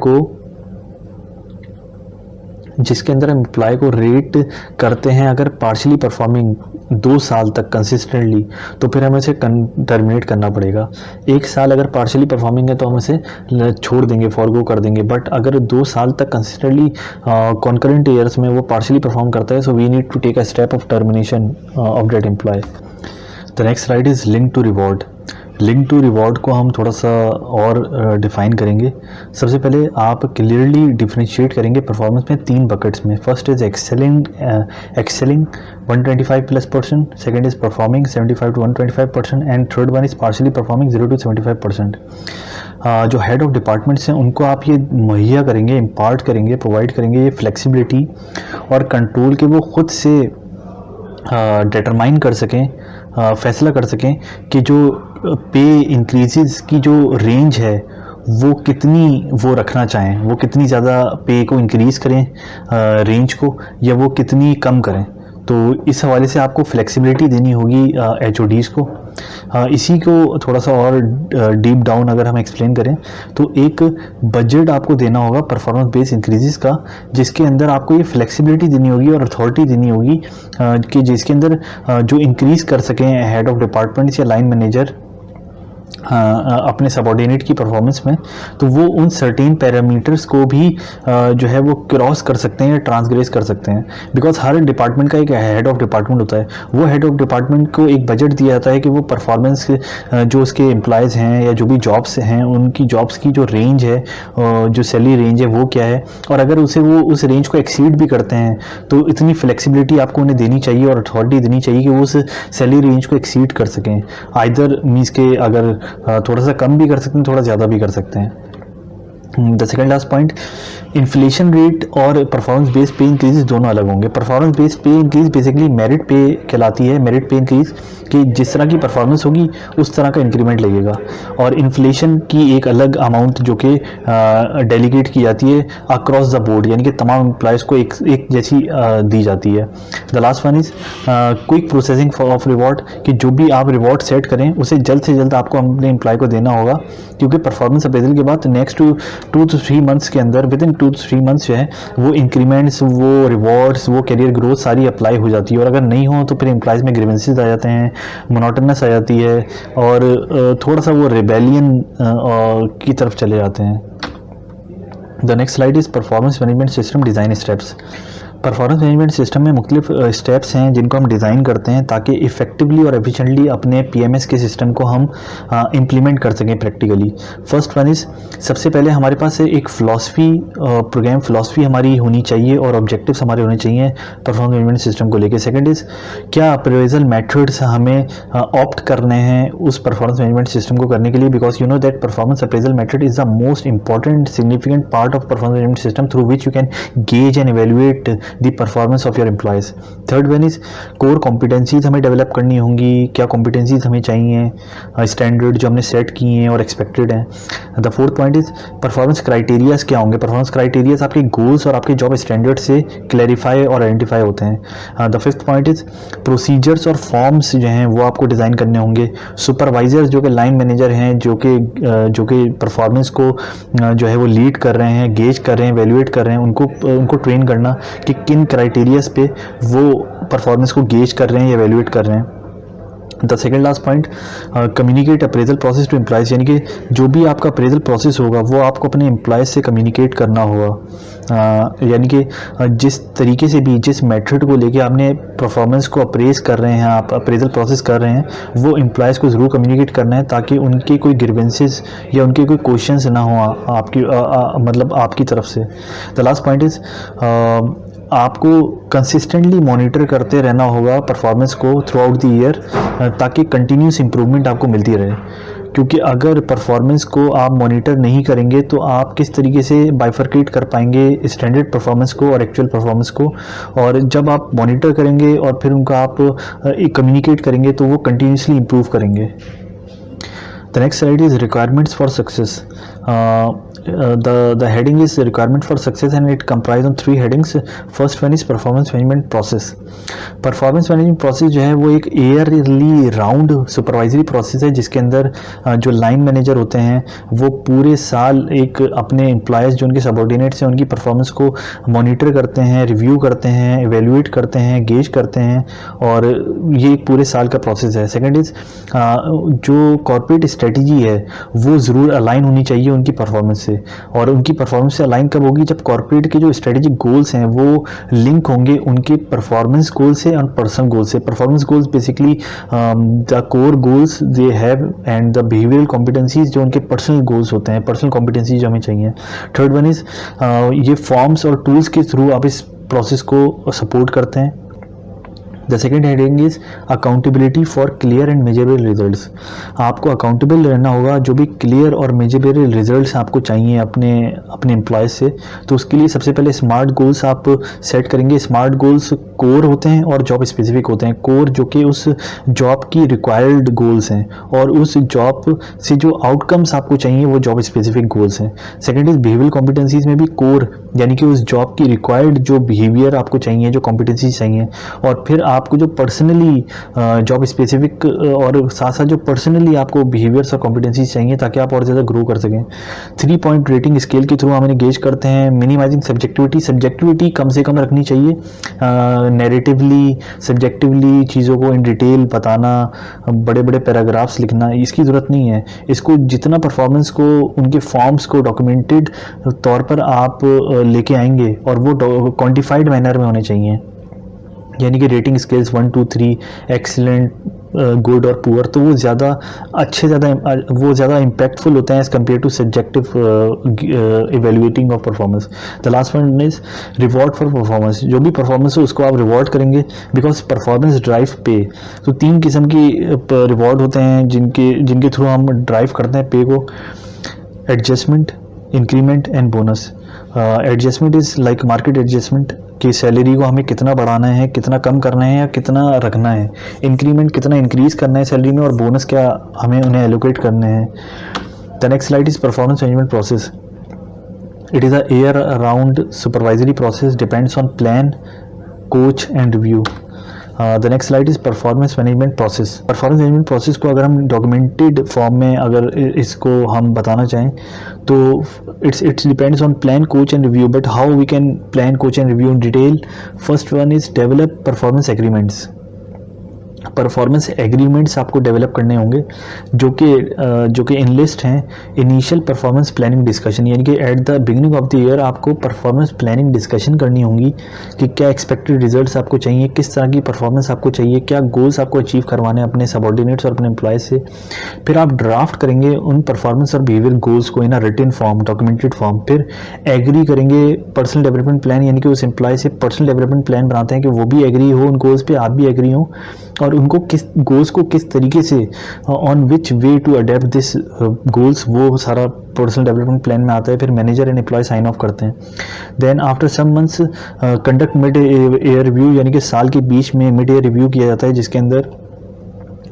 को रेट करते हैं अगर पार्शली परफॉर्मिंग 2 साल तक कंसिस्टेंटली, तो फिर हमें इसे टर्मिनेट करना पड़ेगा। 1 साल अगर पार्शली परफॉर्मिंग है तो हम इसे छोड़ देंगे, फॉरगो कर देंगे। बट अगर 2 साल तक कंसिस्टेंटली कॉन्करेंट ईयर्स में वो पार्शली परफॉर्म करता है, so we need to take a step of termination of that employee. The next slide is link to reward. Link to reward को हम थोड़ा सा और डिफ़ाइन करेंगे। सबसे पहले आप क्लियरली डिफरेंशिएट करेंगे परफॉर्मेंस में 3 बकेट्स में। First is excelling 125+%, second is performing 75 to 125% and third one is partially performing 0 to 75%। जो हेड ऑफ डिपार्टमेंट्स हैं उनको आप ये मुहैया करेंगे, इम्पार्ट करेंगे, प्रोवाइड करेंगे ये फ्लेक्सिबिलिटी और कंट्रोल के वो खुद से डिटरमाइन कर सकें, फैसला कर सकें कि जो पे इंक्रीजेस की जो रेंज है वो कितनी वो रखना चाहें, वो कितनी ज़्यादा पे को इंक्रीज़ करें रेंज को, या वो कितनी कम करें। तो इस हवाले से आपको फ्लेक्सिबिलिटी देनी होगी HODs को। इसी को थोड़ा सा और डीप डाउन अगर हम एक्सप्लेन करें तो एक बजट आपको देना होगा परफॉर्मेंस बेस्ड इंक्रीजेस का, जिसके अंदर आपको ये फ्लेक्सिबिलिटी देनी होगी और अथॉरिटी देनी होगी कि जिसके अंदर जो इंक्रीज़ कर सकें हेड ऑफ डिपार्टमेंट्स या लाइन मैनेजर अपने सबॉर्डिनेट की परफॉर्मेंस में, तो वो उन सर्टेन पैरामीटर्स को भी जो है वो क्रॉस कर सकते हैं या ट्रांसग्रेस कर सकते हैं। बिकॉज हर डिपार्टमेंट का एक हेड ऑफ डिपार्टमेंट होता है, वो हेड ऑफ डिपार्टमेंट को एक बजट दिया जाता है कि वो परफॉर्मेंस जो उसके एम्प्लॉयज़ हैं या जो भी जॉब्स हैं उनकी जॉब्स की जो रेंज है, जो सैलरी रेंज है वो क्या है, और अगर उसे वो उस रेंज को एक्सीड भी करते हैं तो इतनी फ्लेक्सिबिलिटी आपको उन्हें देनी चाहिए और अथॉरिटी देनी चाहिए कि वो उस सैलरी रेंज को एक्सीड कर सकें। आइदर मीन्स के अगर थोड़ा सा कम भी कर सकते हैं, थोड़ा ज़्यादा भी कर सकते हैं। The second last point, inflation rate और परफॉर्मेंस बेस्ड पे इंक्रीज दोनों अलग होंगे। परफॉर्मेंस बेस्ड पे इंक्रीज बेसिकली मेरिट पे कहलाती है, मेरिट पे इंक्रीज कि जिस तरह की परफॉर्मेंस होगी उस तरह का इंक्रीमेंट लगेगा, और इन्फ्लेशन की एक अलग अमाउंट जो कि डेलीगेट की जाती है अक्रॉस द बोर्ड, यानी कि तमाम एम्प्लॉयज़ को एक जैसी दी जाती है। The last one is quick processing of reward, कि जो भी आप रिवॉर्ड सेट करें उसे जल्द से जल्द आपको अपने एम्प्लॉय को देना होगा, क्योंकि परफॉर्मेंस अप्रेजल के बाद नेक्स्ट 2 to 3 मंथ्स के अंदर, विद इन 2 to 3 मंथ्स जो है वो इंक्रीमेंट्स, वो रिवॉर्ड्स, वो कैरियर ग्रोथ सारी अप्लाई हो जाती है, और अगर नहीं हो तो फिर एम्प्लॉयज़ में ग्रीवेंसेस आ जाते हैं, मोनोटोनस आ जाती है, और थोड़ा सा वो रिबेलियन की तरफ चले जाते हैं। The next slide is performance management system design steps. Performance management system में मुख्तलिफ स्टेप्स हैं जिनको हम डिज़ाइन करते हैं ताकि इफ़ेक्टिवली और एफिशिएंटली अपने PMS के सिस्टम को हम इम्प्लीमेंट कर सकें प्रैक्टिकली। फर्स्ट वन इज़, सबसे पहले हमारे पास एक फ़िलासफ़ी, प्रोग्राम फ़िलासफ़ी हमारी होनी चाहिए और ऑब्जेक्टिव्स हमारे होने चाहिए परफॉर्मेंस मैनेजमेंट सिस्टम को लेके। सेकंड इज़, क्या अप्रेजल मेथड्स हमें ऑप्ट करने हैं उस परफॉर्मेंस मैनेजमेंट सिस्टम को करने के लिए, because you know that performance appraisal method is the most important significant part of performance management system through which you can gauge and evaluate the performance of your employees. Third one is, core competencies हमें develop करनी होंगी, क्या competencies हमें चाहिए standard जो हमने set किए हैं और एक्सपेक्टेड हैं। The fourth point is, performance criterias क्या होंगे। परफॉर्मेंस क्राइटेरियाज आपके गोल्स और आपके जॉब स्टैंडर्ड से क्लैरिफाई और आइडेंटिफाई होते हैं। The fifth point is, procedures और फॉर्म्स जो हैं वो आपको डिज़ाइन करने होंगे। सुपरवाइजर्स जो कि लाइन मैनेजर हैं, जो कि परफॉर्मेंस को जो है वो लीड कर रहे हैं, गेज कर रहे हैं, वैल्यूएट कर रहे हैं, उनको ट्रेन करना कि किन क्राइटेरियाज पे वो परफॉर्मेंस को गेज कर रहे हैं या वैल्यूएट कर रहे हैं। The second last point, communicate appraisal process to employees, यानी कि जो भी आपका अप्रेजल प्रोसेस होगा वो आपको अपने एम्प्लॉयज़ से कम्युनिकेट करना होगा। यानी कि जिस तरीके से भी, जिस मेथड को लेके आपने परफॉर्मेंस को अप्रेज कर रहे हैं, आप अप्रेजल प्रोसेस कर रहे हैं, वो एम्प्लॉयज़ को ज़रूर कम्युनिकेट करना है ताकि उनके कोई ग्रीवेंसेस या उनके कोई क्वेश्चंस ना हो आपकी मतलब आपकी तरफ से। द लास्ट पॉइंट इज़, आपको कंसिस्टेंटली मॉनिटर करते रहना होगा परफॉर्मेंस को थ्रू आउट द ईयर ताकि कंटिन्यूस इम्प्रूवमेंट आपको मिलती रहे, क्योंकि अगर परफॉर्मेंस को आप मॉनिटर नहीं करेंगे तो आप किस तरीके से बाइफरकेट कर पाएंगे स्टैंडर्ड परफॉर्मेंस को और एक्चुअल परफॉर्मेंस को। और जब आप मॉनिटर करेंगे और फिर उनका आप कम्युनिकेट करेंगे तो वो कंटिन्यूसली इम्प्रूव करेंगे। The next slide is requirements for success. The heading is requirement for success and it comprises on 3 headings. First one is performance management process. Performance management process जो है वो एक ईयरली राउंड सुपरवाइजरी प्रोसेस है जिसके अंदर जो line manager होते हैं वो पूरे साल एक अपने एम्प्लॉयज़ जो उनके सबऑर्डिनेट्स हैं उनकी परफॉर्मेंस को मॉनिटर करते हैं, रिव्यू करते हैं, एवेल्युएट करते हैं, गेज करते हैं, और ये एक पूरे साल का प्रोसेस है। सेकेंड इज़, जो कॉर्पोरेट स्ट्रेटजी है वो ज़रूर अलाइन होनी चाहिए उनकी परफॉर्मेंस से, और उनकी परफॉर्मेंस से अलाइन कब होगी, जब कॉर्पोरेट के जो स्ट्रेटेजिक गोल्स हैं वो लिंक होंगे उनके परफॉर्मेंस परफॉर्मेंस गोल से और पर्सनल गोल से। Performance goals basically the core goals they have and the behavioural competencies जो उनके पर्सनल गोल्स होते हैं, पर्सनल कॉम्पिटेंसीज जो हमें चाहिए। थर्ड वन इज़ ये फॉर्म्स और टूल्स के थ्रू आप इस प्रोसेस को सपोर्ट करते हैं। The second heading is accountability for clear and measurable results. आपको अकाउंटेबल रहना होगा, जो भी क्लियर और मेजरेबल रिजल्ट्स आपको चाहिए अपने एम्प्लॉयज़ से, तो उसके लिए सबसे पहले स्मार्ट गोल्स आप सेट करेंगे। स्मार्ट गोल्स कोर होते हैं और जॉब स्पेसिफिक होते हैं। कोर जो कि उस जॉब की रिक्वायर्ड गोल्स हैं और उस जॉब से जो आउटकम्स आपको चाहिए वो जॉब स्पेसिफिक गोल्स हैं। सेकेंड इज बिहेवियरल कॉम्पिटेंसीज में भी कोर यानी कि उस जॉब की रिक्वायर्ड जो बिहेवियर आपको चाहिए, जो कॉम्पिटेंसीज चाहिए, और फिर आपको जो पर्सनली जॉब स्पेसिफिक और साथ साथ जो पर्सनली आपको बिहेवियर्स और कॉम्पिटेंसीज चाहिए ताकि आप और ज़्यादा ग्रो कर सकें। 3 पॉइंट रेटिंग स्केल के थ्रू हम इन्हें गेज करते हैं। मिनिमाइजिंग सब्जेक्टिविटी, सब्जेक्टिविटी कम से कम रखनी चाहिए। नैरेटिवली सब्जेक्टिवली चीज़ों को इन डिटेल बताना, बड़े बड़े पैराग्राफ्स लिखना, इसकी ज़रूरत नहीं है। इसको जितना परफॉर्मेंस को उनके फॉर्म्स को डॉक्यूमेंटेड तौर पर आप लेके आएंगे और वो क्वान्टिफाइड मैनर में होने चाहिए, यानी कि रेटिंग स्केल्स 1 2 3 एक्सीलेंट, गुड और पुअर, तो वो ज़्यादा इम्पैक्टफुल होते हैं as compare to subjective evaluating of performance. The last one is reward for performance. जो भी परफॉर्मेंस हो उसको आप रिवॉर्ड करेंगे बिकॉज परफॉर्मेंस ड्राइव पे। तो 3 किस्म की रिवॉर्ड होते हैं जिनके थ्रू हम ड्राइव करते हैं पे को। Adjustment, increment and bonus. Adjustment is like market adjustment कि सैलरी को हमें कितना बढ़ाना है, कितना कम करना है या कितना रखना है। इंक्रीमेंट कितना इंक्रीज़ करना है सैलरी में, और बोनस क्या हमें उन्हें एलोकेट करने हैं। The next slide is performance management process. It is a year around supervisory process, depends on plan, coach and review. The next slide is performance management process. Performance management process को अगर हम documented form में अगर इसको हम बताना चाहें तो it's depends on plan, coach and review, but how we can plan, coach and review in detail. First one is develop performance agreements. Performance agreements आपको डेवलप करने होंगे जो कि इनलिस्ट हैं इनिशियल परफॉर्मेंस प्लानिंग डिस्कशन, यानी कि at the beginning of the year आपको performance planning discussion करनी होंगी कि क्या एक्सपेक्टेड रिजल्ट्स आपको चाहिए, किस तरह की परफॉर्मेंस आपको चाहिए, क्या गोल्स आपको अचीव करवाने हैं अपने सबऑर्डिनेट्स और अपने एम्प्लॉयज़ से। फिर आप ड्राफ्ट करेंगे उन परफॉर्मेंस और बिहेवियर गोल्स को in a written form, documented form. फिर एग्री करेंगे पर्सनल डेवलपमेंट प्लान, यानी कि उस एम्प्लॉय से पर्सनल डेवलपमेंट प्लान बनाते हैं कि वो भी एग्री हो उन गोल्स पे, आप भी एग्री हो, और उनको किस गोल्स को किस तरीके से on which way to adapt this goals, वो सारा पर्सनल डेवलपमेंट प्लान में आता है। फिर manager and employee sign off करते हैं। Then after some months conduct mid year review, यानी कि साल के बीच में मिड ईयर रिव्यू किया जाता है जिसके अंदर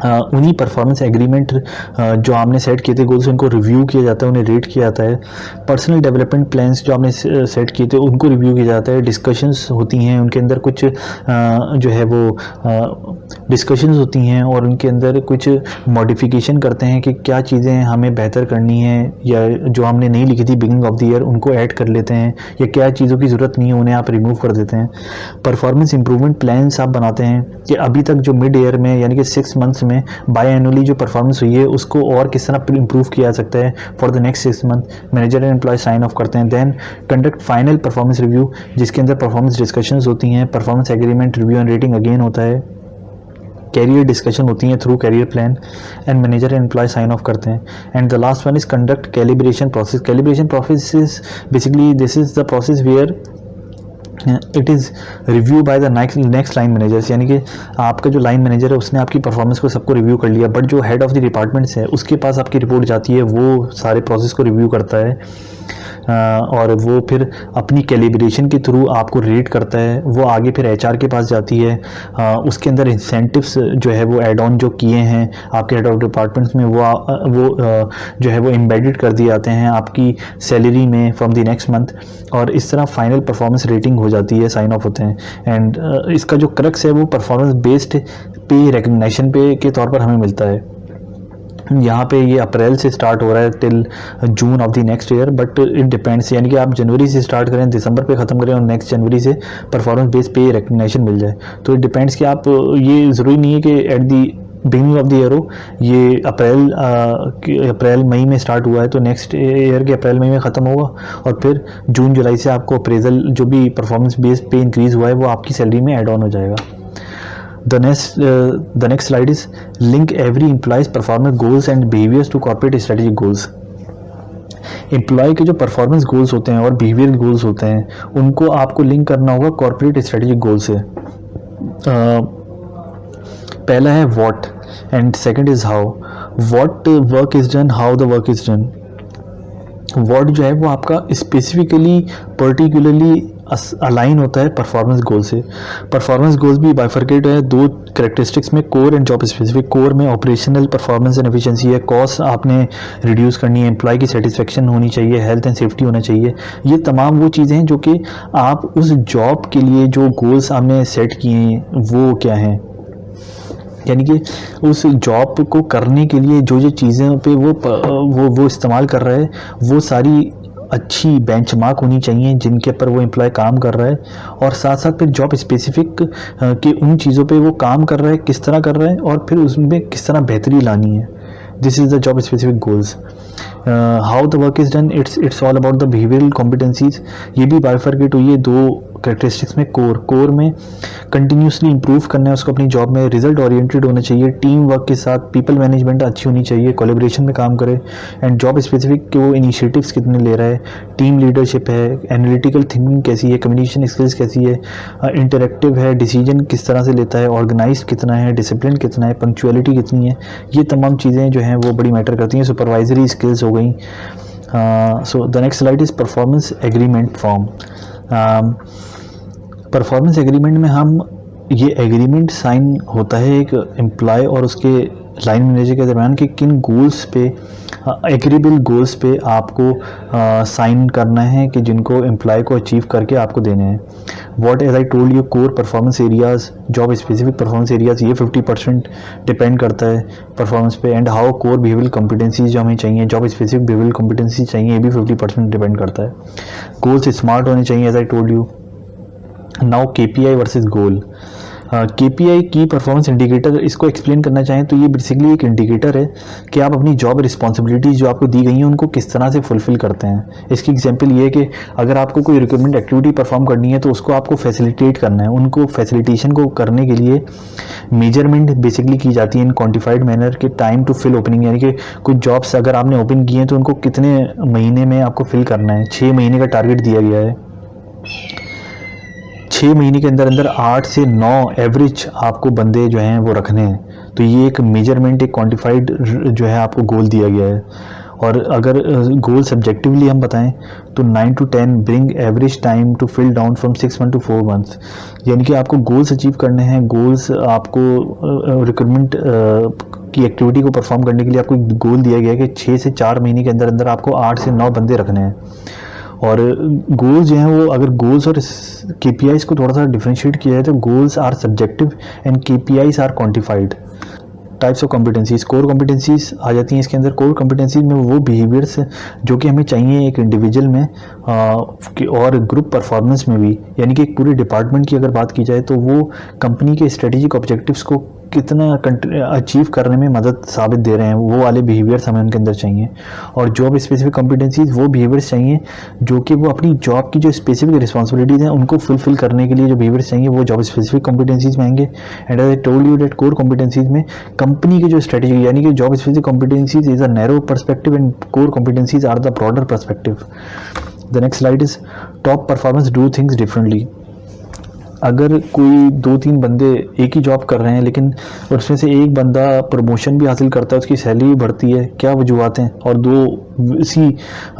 उन्हीं परफॉर्मेंस एग्रीमेंट जो आपने सेट किए थे गोल्स उनको रिव्यू किया जाता है, उन्हें रेट किया जाता है। पर्सनल डेवलपमेंट प्लान्स जो आपने सेट किए थे उनको रिव्यू किया जाता है। डिस्कशंस होती हैं उनके अंदर, कुछ जो है वो डिस्कशंस होती हैं और उनके अंदर कुछ मॉडिफिकेशन करते हैं कि क्या चीज़ें हमें बेहतर करनी है या जो हमने नहीं लिखी थी बिगिनिंग ऑफ द ईयर उनको ऐड कर लेते हैं, या क्या चीज़ों की ज़रूरत नहीं है उन्हें आप रिमूव कर देते हैं। परफॉर्मेंस इंप्रूवमेंट प्लान्स आप बनाते हैं कि अभी तक जो मिड ईयर में यानी कि 6 मंथ्स में बाय एनुअली जो परफॉर्मेंस हुई है उसको और किस तरह इंप्रूव किया जा सकता है for the next 6 month. Manager and employee sign off करते हैं। Then conduct final performance review जिसके अंदर परफॉर्मेंस डिस्कशंस होती हैं, performance agreement, review and rating again होता है, कैरियर डिस्कशन होती है through career plan, and manager and employee sign off करते हैं। And the last one is conduct calibration process. Calibration process is basically this is the process where it is review by the next line managers, यानी कि आपका जो line manager है उसने आपकी performance को सबको रिव्यू कर लिया, बट जो हेड ऑफ द डिपार्टमेंट्स है उसके पास आपकी रिपोर्ट जाती है, वो सारे प्रोसेस को रिव्यू करता है और वो फिर अपनी कैलिब्रेशन के थ्रू आपको रेट करता है। वो आगे फिर एचआर के पास जाती है, उसके अंदर इंसेंटिव्स जो है वो एड ऑन जो किए हैं आपके हेड ऑफ डिपार्टमेंट्स में वो जो है वो एम्बेडेड कर दिए जाते हैं आपकी सैलरी में फ्रॉम द नेक्स्ट मंथ, और इस तरह फाइनल परफॉर्मेंस रेटिंग हो जाती है, साइन ऑफ होते हैं। एंड इसका जो क्रक्स है वो परफॉर्मेंस बेस्ड पे रिकग्निशन पे के तौर पर हमें मिलता है। यहाँ पे ये अप्रैल से स्टार्ट हो रहा है till June of the next year, but it depends, यानी कि आप जनवरी से स्टार्ट करें दिसंबर पे ख़त्म करें और नेक्स्ट जनवरी से परफॉर्मेंस बेस पे रिकग्निशन मिल जाए। तो इट डिपेंड्स कि आप, ये ज़रूरी नहीं है कि at the beginning of the year हो, ये अप्रैल मई में स्टार्ट हुआ है तो नेक्स्ट ईयर के अप्रैल मई में ख़त्म होगा, और फिर जून जुलाई से आपको अप्रेजल जो भी परफॉर्मेंस बेस पे इंक्रीज़ हुआ है वो आपकी सैलरी में ऐड ऑन हो जाएगा। The next slide is link every employee's performance goals and behaviors to corporate strategic goals. Employee के जो परफॉर्मेंस गोल्स होते हैं और बिहेवियर गोल्स होते हैं उनको आपको लिंक करना होगा कॉर्पोरेट स्ट्रेटेजिक गोल से। पहला है what and second is how. What work is done, how the work is done. What जो है वो आपका स्पेसिफिकली पर्टिकुलरली अलाइन होता है परफॉर्मेंस गोल से। परफॉर्मेंस गोल्स भी बाइफर्केट है दो कैरेक्टरिस्टिक्स में, core and job specific. Core में ऑपरेशनल परफॉर्मेंस एंड एफिशिएंसी है, कॉस्ट आपने रिड्यूस करनी है, एम्प्लॉय की सेटिस्फेक्शन होनी चाहिए, हेल्थ एंड सेफ्टी होना चाहिए। ये तमाम वो चीज़ें हैं जो कि आप उस जॉब के लिए जो गोल्स आपने सेट किए हैं वो क्या हैं, यानी कि उस जॉब को करने के लिए जो जो चीज़ें पे वो इस्तेमाल कर रहा है वो सारी अच्छी बेंचमार्क होनी चाहिए जिनके ऊपर वो एम्प्लॉय काम कर रहा है, और साथ साथ फिर जॉब स्पेसिफिक कि उन चीज़ों पे वो काम कर रहा है किस तरह कर रहा है और फिर उसमें किस तरह बेहतरी लानी है। This is the job specific goals. How the work is done, it's all about the behavioural competencies. ये भी बाइफर्केट हुई है दो कैरेक्टरिस्टिक्स में। कोर में कंटिन्यूसली इंप्रूव करना है उसको अपनी जॉब में, रिजल्ट ओरिएंटेड होना चाहिए, टीम वर्क के साथ पीपल मैनेजमेंट अच्छी होनी चाहिए, कोलैबोरेशन में काम करे। एंड जॉब स्पेसिफिक कि वो इनिशिएटिव्स कितने ले रहा है, टीम लीडरशिप है, एनालिटिकल थिंकिंग कैसी है, कम्युनिकेशन स्किल्स कैसी है, इंटरेक्टिव है, डिसीजन किस तरह से लेता है, ऑर्गेनाइज कितना है, डिसिप्लिन कितना है, पंक्चुअलिटी कितनी है। ये तमाम चीज़ें जो हैं वो बड़ी मैटर करती हैं। सुपरवाइजरी स्किल्स हो गई। So the next slide is performance agreement form. Performance agreement में हम ये एग्रीमेंट साइन होता है एक एम्प्लॉय और उसके लाइन मैनेजर के दरमियान कि किन गोल्स पे, एग्रीबल गोल्स पे आपको साइन करना है कि जिनको एम्प्लॉय को अचीव करके आपको देने हैं। What as I told you, core performance areas, job specific performance areas, ये 50% डिपेंड करता है परफॉर्मेंस पे। And how core behavioural competencies जो हमें चाहिए, जॉब स्पेसिफिक बिहेवियरल कॉम्पिटेंसी चाहिए, ये भी 50% डिपेंड करता है। गोल्स स्मार्ट होने चाहिए as I told you. Now KPI versus goal. KPI की परफॉर्मेंस इंडिकेटर, इसको एक्सप्लेन करना चाहें तो ये बेसिकली एक इंडिकेटर है कि आप अपनी जॉब रिस्पॉन्सिबिलिटीज़ जो आपको दी गई हैं उनको किस तरह से फुलफिल करते हैं। इसकी एग्जांपल ये है कि अगर आपको कोई रिक्रूटमेंट एक्टिविटी परफॉर्म करनी है तो उसको आपको फैसिलिटेट करना है। उनको फैसिलिटेशन को करने के लिए मेजरमेंट बेसिकली की जाती है इन क्वान्टिफाइड मैनर के टाइम टू फिल ओपनिंग, यानी कि कुछ जॉब्स अगर आपने ओपन की हैं तो उनको कितने महीने में आपको फिल करना है। 6 महीने का टारगेट दिया गया है। 6 महीने के अंदर अंदर 8 से 9 एवरेज आपको बंदे जो हैं वो रखने हैं। तो ये एक मेजरमेंट, एक क्वांटिफाइड जो है आपको गोल दिया गया है। और अगर गोल सब्जेक्टिवली हम बताएं तो 9 to 10 bring average time to fill down from 6 months to 4 months, यानी कि आपको गोल्स अचीव करने हैं। गोल्स आपको रिक्रूटमेंट की एक्टिविटी को परफॉर्म करने के लिए आपको गोल दिया गया है कि 6 से 4 महीने के अंदर अंदर आपको 8 से 9 बंदे रखने हैं। और गोल्स जो हैं वो, अगर गोल्स और KPIs को थोड़ा सा डिफरेंशिएट किया जाए तो goals are subjective and KPIs are quantified. Types of competencies, core competencies आ जाती हैं इसके अंदर। कोर कॉम्पिटेंसीज में वो बिहेवियर्स जो कि हमें चाहिए एक इंडिविजुअल में और ग्रुप परफॉर्मेंस में भी, यानी कि एक पूरे डिपार्टमेंट की अगर बात की जाए तो वो कंपनी के स्ट्रेटेजिक ऑब्जेक्टिव्स को कितना अचीव करने में मदद साबित दे रहे हैं, वो वाले बिहेवियर्स हमें उनके अंदर चाहिए। और जॉब स्पेसिफिक कॉम्पिटेंसीज वो बिहेवियर्स चाहिए जो कि वो अपनी जॉब की जो स्पेसिफिक रिस्पॉन्सिबिलिटीज़ हैं उनको फुलफिल करने के लिए जो बिहेवियर्स चाहिए वो जॉब स्पेसिफिक कॉम्पिटेंसीज में आएंगे। And as I told you that core competencies में कंपनी की जो स्ट्रेटेजी, यानी कि job specific competencies is a narrow perspective and core competencies are the broader perspective. The next slide is top performance do things differently. अगर कोई 2-3 बंदे एक ही job कर रहे हैं लेकिन उसमें से एक बंदा प्रमोशन भी हासिल करता है, उसकी सैलरी भी बढ़ती है, क्या वजूहत हैं, और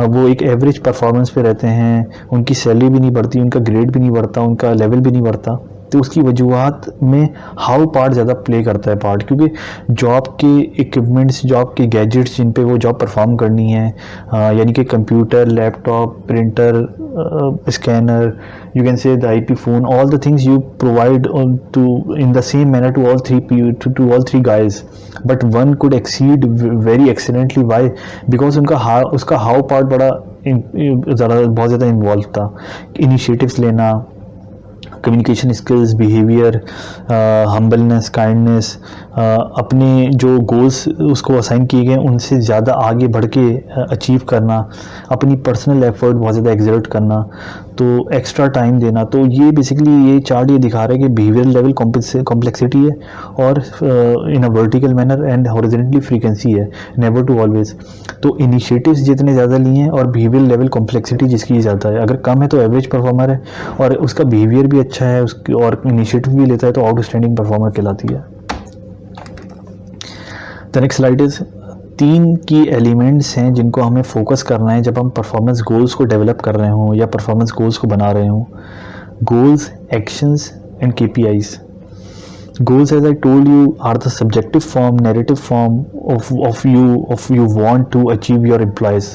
वो एक एवरेज परफॉर्मेंस पे रहते हैं, उनकी सैलरी भी नहीं बढ़ती, उनका ग्रेड भी नहीं बढ़ता, उनका लेवल भी नहीं बढ़ता, तो उसकी वजूहत में हाउ पार्ट ज़्यादा प्ले करता है पार्ट, क्योंकि जॉब के इक्विपमेंट्स, जॉब के गैजेट्स जिन पे वो जॉब परफॉर्म करनी है, यानी कि computer, laptop, printer, scanner, you can say the IP phone, all the things you provide to in the same manner to all three guys, but one could exceed very excellently. Why? Because उसका how part बहुत ज़्यादा involve था। Initiatives लेना, communication skills, behaviour, humbleness, kindness, अपने जो goals उसको assign किए गए उनसे ज़्यादा आगे बढ़ के अचीव करना, अपनी पर्सनल एफर्ट बहुत ज़्यादा एक्सर्ट करना, तो एक्स्ट्रा टाइम देना। तो ये बेसिकली ये चार्ट ये दिखा रहा है कि बिहेवियर लेवल कॉम्प्लेक्सिटी है और in a vertical manner and horizontally frequency है, नेवर टू ऑलवेज। तो इनिशिएटिव्स जितने ज़्यादा लिए हैं और बिहेवियर लेवल कॉम्प्लेक्सिटी जिसकी ज़्यादा है, अगर कम है तो एवरेज परफॉर्मर है और उसका बिहेवियर भी अच्छा है उसकी और इनिशिएटिव भी लेता है तो आउटस्टैंडिंग परफॉर्मर कहलाती है। द नेक्स्ट स्लाइड इज 3 की एलिमेंट्स हैं जिनको हमें फोकस करना है जब हम परफॉर्मेंस गोल्स को डेवलप कर रहे हों या परफॉर्मेंस गोल्स को बना रहे हों। Goals, actions and KPIs. Goals, as I told you, are the subjective form, narrative form of you want to achieve your employees.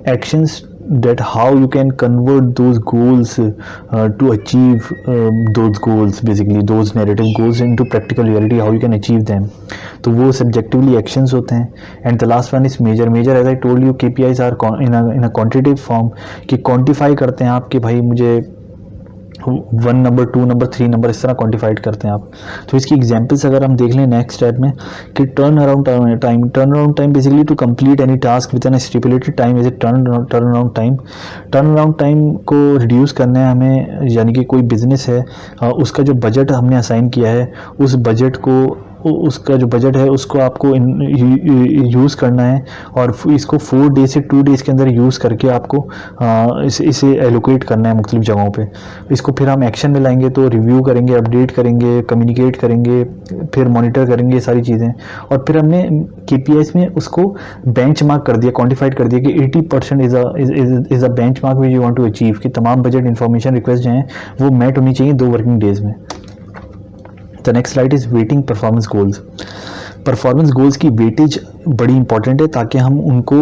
Actions, that how you can convert those goals to achieve those goals, basically those narrative goals into practical reality, how you can achieve them. तो वो subjectively actions होते हैं. And the last one is measure, as I told you, KPIs are in a quantitative form कि quantify करते हैं आप कि भाई मुझे 1 नंबर, 2 नंबर, 3 नंबर इस तरह क्वान्टिफाइड करते हैं आप। तो इसकी एग्जांपल्स अगर हम देख लें नेक्स्ट स्टेप में कि turn around time basically to complete any task with an stipulated time is a turn around time. Turn around time को रिड्यूस करना है हमें, यानी कि कोई बिजनेस है उसका जो बजट हमने असाइन किया है उस बजट को, उसका जो बजट है उसको आपको यूज़ करना है और इसको 4 डेज से 2 डेज़ के अंदर यूज़ करके आपको इसे एलोकेट करना है मुख्तलिफ जगहों पे। इसको फिर हम एक्शन में लाएंगे तो रिव्यू करेंगे, अपडेट करेंगे, कम्युनिकेट करेंगे, फिर मॉनिटर करेंगे ये सारी चीज़ें। और फिर हमने KPIs में उसको बेंचमार्क कर दिया, क्वान्टिफाइड कर दिया कि 80% is a benchmark which you want to achieve, कि तमाम बजट इन्फॉर्मेशन रिक्वेस्ट जो हैं वो मेट होनी चाहिए 2 वर्किंग डेज़ में। The next slide is waiting performance goals. Performance goals की वेटेज बड़ी इंपॉर्टेंट है ताकि हम उनको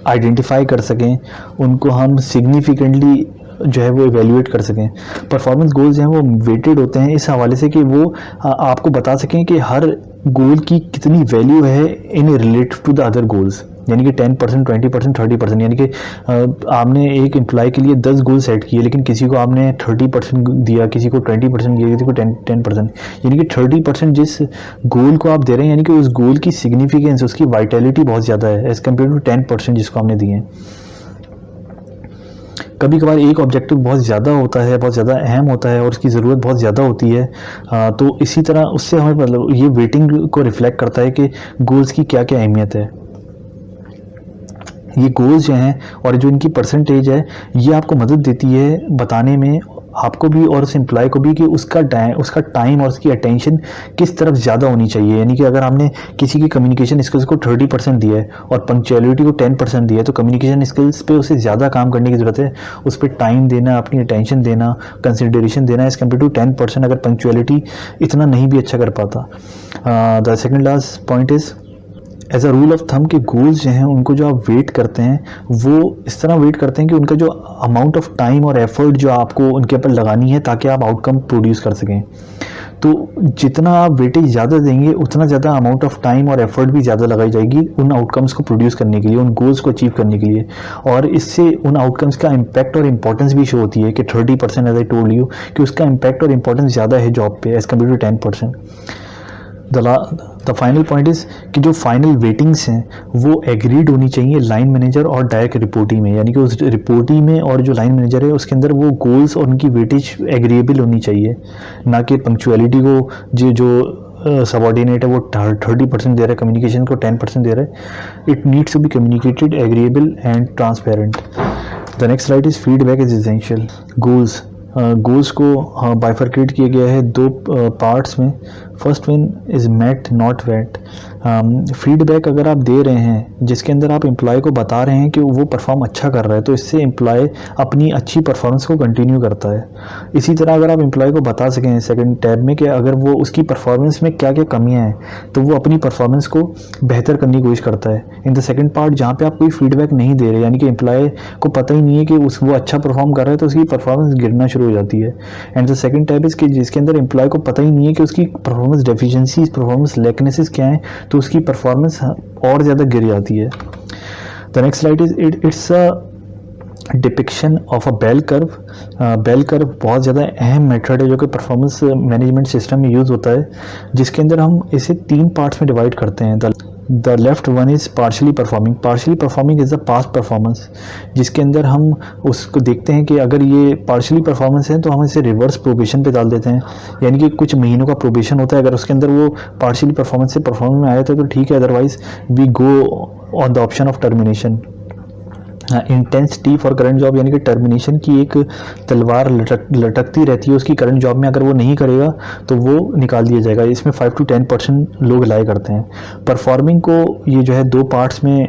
आइडेंटिफाई कर सकें, उनको हम सिग्निफिकेंटली जो है वो इवेल्युएट कर सकें। परफॉर्मेंस गोल्स जो हैं वो वेटेड होते हैं इस हवाले से कि वो आपको बता सकें कि हर गोल की कितनी वैल्यू है in relative to the other goals, यानी कि 10%, 20%, 30%, यानी कि आपने एक एम्प्लॉय के लिए 10 गोल सेट किए लेकिन किसी को आपने 30% दिया, किसी को 20% दिया, किसी को 10%, यानी कि 30% जिस गोल को आप दे रहे हैं यानी कि उस गोल की सिग्निफिकेंस, उसकी वाइटलिटी बहुत ज़्यादा है एज़ कम्पेयर टू 10% जिसको हमने दिए हैं। कभी कभार एक ऑब्जेक्टिव बहुत ज़्यादा होता है, बहुत ज़्यादा अहम होता है और उसकी ज़रूरत बहुत ज़्यादा होती है, तो इसी तरह उससे हमें मतलब ये वेटिंग को रिफ्लेक्ट करता है कि गोल्स की क्या क्या अहमियत है। ये गोल्स जो हैं और जो इनकी परसेंटेज है ये आपको मदद देती है बताने में आपको भी और उस एम्प्लॉय को भी कि उसका टाइम और उसकी अटेंशन किस तरफ ज़्यादा होनी चाहिए। यानी कि अगर हमने किसी की कम्युनिकेशन स्किल्स को 30% दिया है और पंक्चुअलिटी को 10% दिया है तो कम्युनिकेशन स्किल्स पे उसे ज़्यादा काम करने की ज़रूरत है, उस पर टाइम देना, अपनी अटेंशन देना, कंसिडरेशन देना एज़ कम्पेयर टू 10% अगर पंक्चुअलिटी इतना नहीं भी अच्छा कर पाता। The second last point is as a rule of thumb के गोल्स जो हैं उनको जो आप वेट करते हैं वो इस तरह वेट करते हैं कि उनका जो अमाउंट ऑफ टाइम और एफर्ट जो आपको उनके ऊपर लगानी है ताकि आप आउटकम प्रोड्यूस कर सकें। तो जितना आप वेटेज ज़्यादा देंगे उतना ज़्यादा अमाउंट ऑफ टाइम और एफर्ट भी ज़्यादा लगाई जाएगी उन आउटकम्स को प्रोड्यूस करने के लिए, उन गोल्स को अचीव करने के लिए, और इससे उन आउटकम्स का इम्पैक्ट और इंपॉर्टेंस भी शो होती है कि 30% एज आई टोल्ड यू कि उसका इम्पैक्ट और इंपॉर्टेंस ज़्यादा है जॉब पे as compare to 10%। The final point is कि जो फाइनल वेटिंग्स हैं वो एग्रीड होनी चाहिए लाइन मैनेजर और डायरेक्ट रिपोर्टिंग में, यानी कि उस रिपोर्टिंग में और जो लाइन मैनेजर है उसके अंदर वो गोल्स और उनकी वेटेज एग्रीएबल होनी चाहिए, ना कि पंक्चुअलिटी को जो सबऑर्डिनेट है वो 30% दे रहा है, कम्युनिकेशन को 10% दे रहा है। It needs to be communicated agreeable and transparent. The next slide is feedback is essential. Goals को बाइफरकेट किया गया है 2 पार्ट्स में। First one is met not weight. Feedback अगर आप दे रहे हैं जिसके अंदर आप एम्प्लॉय को बता रहे हैं कि वो परफॉर्म अच्छा कर रहा है तो इससे एम्प्लॉय अपनी अच्छी परफॉर्मेंस को कंटिन्यू करता है। इसी तरह अगर आप एम्प्लॉय को बता सकें सेकंड टैब में कि अगर वो उसकी परफॉर्मेंस में क्या क्या कमियां हैं तो वो अपनी परफॉर्मेंस को बेहतर करने की कोशिश करता है। इन द सेकंड पार्ट जहाँ पे आप कोई फीडबैक नहीं दे रहे, यानी कि एम्प्लॉय को पता ही नहीं है कि वो अच्छा परफॉर्म कर रहा है तो उसकी परफॉर्मेंस गिरना शुरू हो जाती है। And the second tab is कि जिसके अंदर एम्प्लॉय को पता ही नहीं है कि उसकी परफॉर्मेंस डेफिशिएंसीज, परफॉर्मेंस लैकनेसेस क्या हैं तो उसकी परफॉर्मेंस और ज़्यादा गिर जाती है। The next slide is it's a depiction of a bell curve बहुत ज़्यादा अहम मेथड है जो कि परफॉर्मेंस मैनेजमेंट सिस्टम में यूज़ होता है, जिसके अंदर हम इसे 3 पार्ट्स में डिवाइड करते हैं। The left one is partially performing is the past performance, जिसके अंदर हम उसको देखते हैं कि अगर ये पार्शली परफॉर्मेंस है तो हम इसे रिवर्स प्रोबेशन पे डाल देते हैं, यानी कि कुछ महीनों का प्रोबेशन होता है। अगर उसके अंदर वो पार्शली परफॉर्मेंस से परफॉर्मेंस में आया था तो ठीक है, otherwise we go on the option of termination. Intensity for current job, यानी कि टर्मिनेशन की एक तलवार लटकती रहती है उसकी करंट जॉब में, अगर वो नहीं करेगा तो वो निकाल दिया जाएगा। इसमें 5 to 10% लोग लाए करते हैं। परफॉर्मिंग को ये जो है 2 पार्ट्स में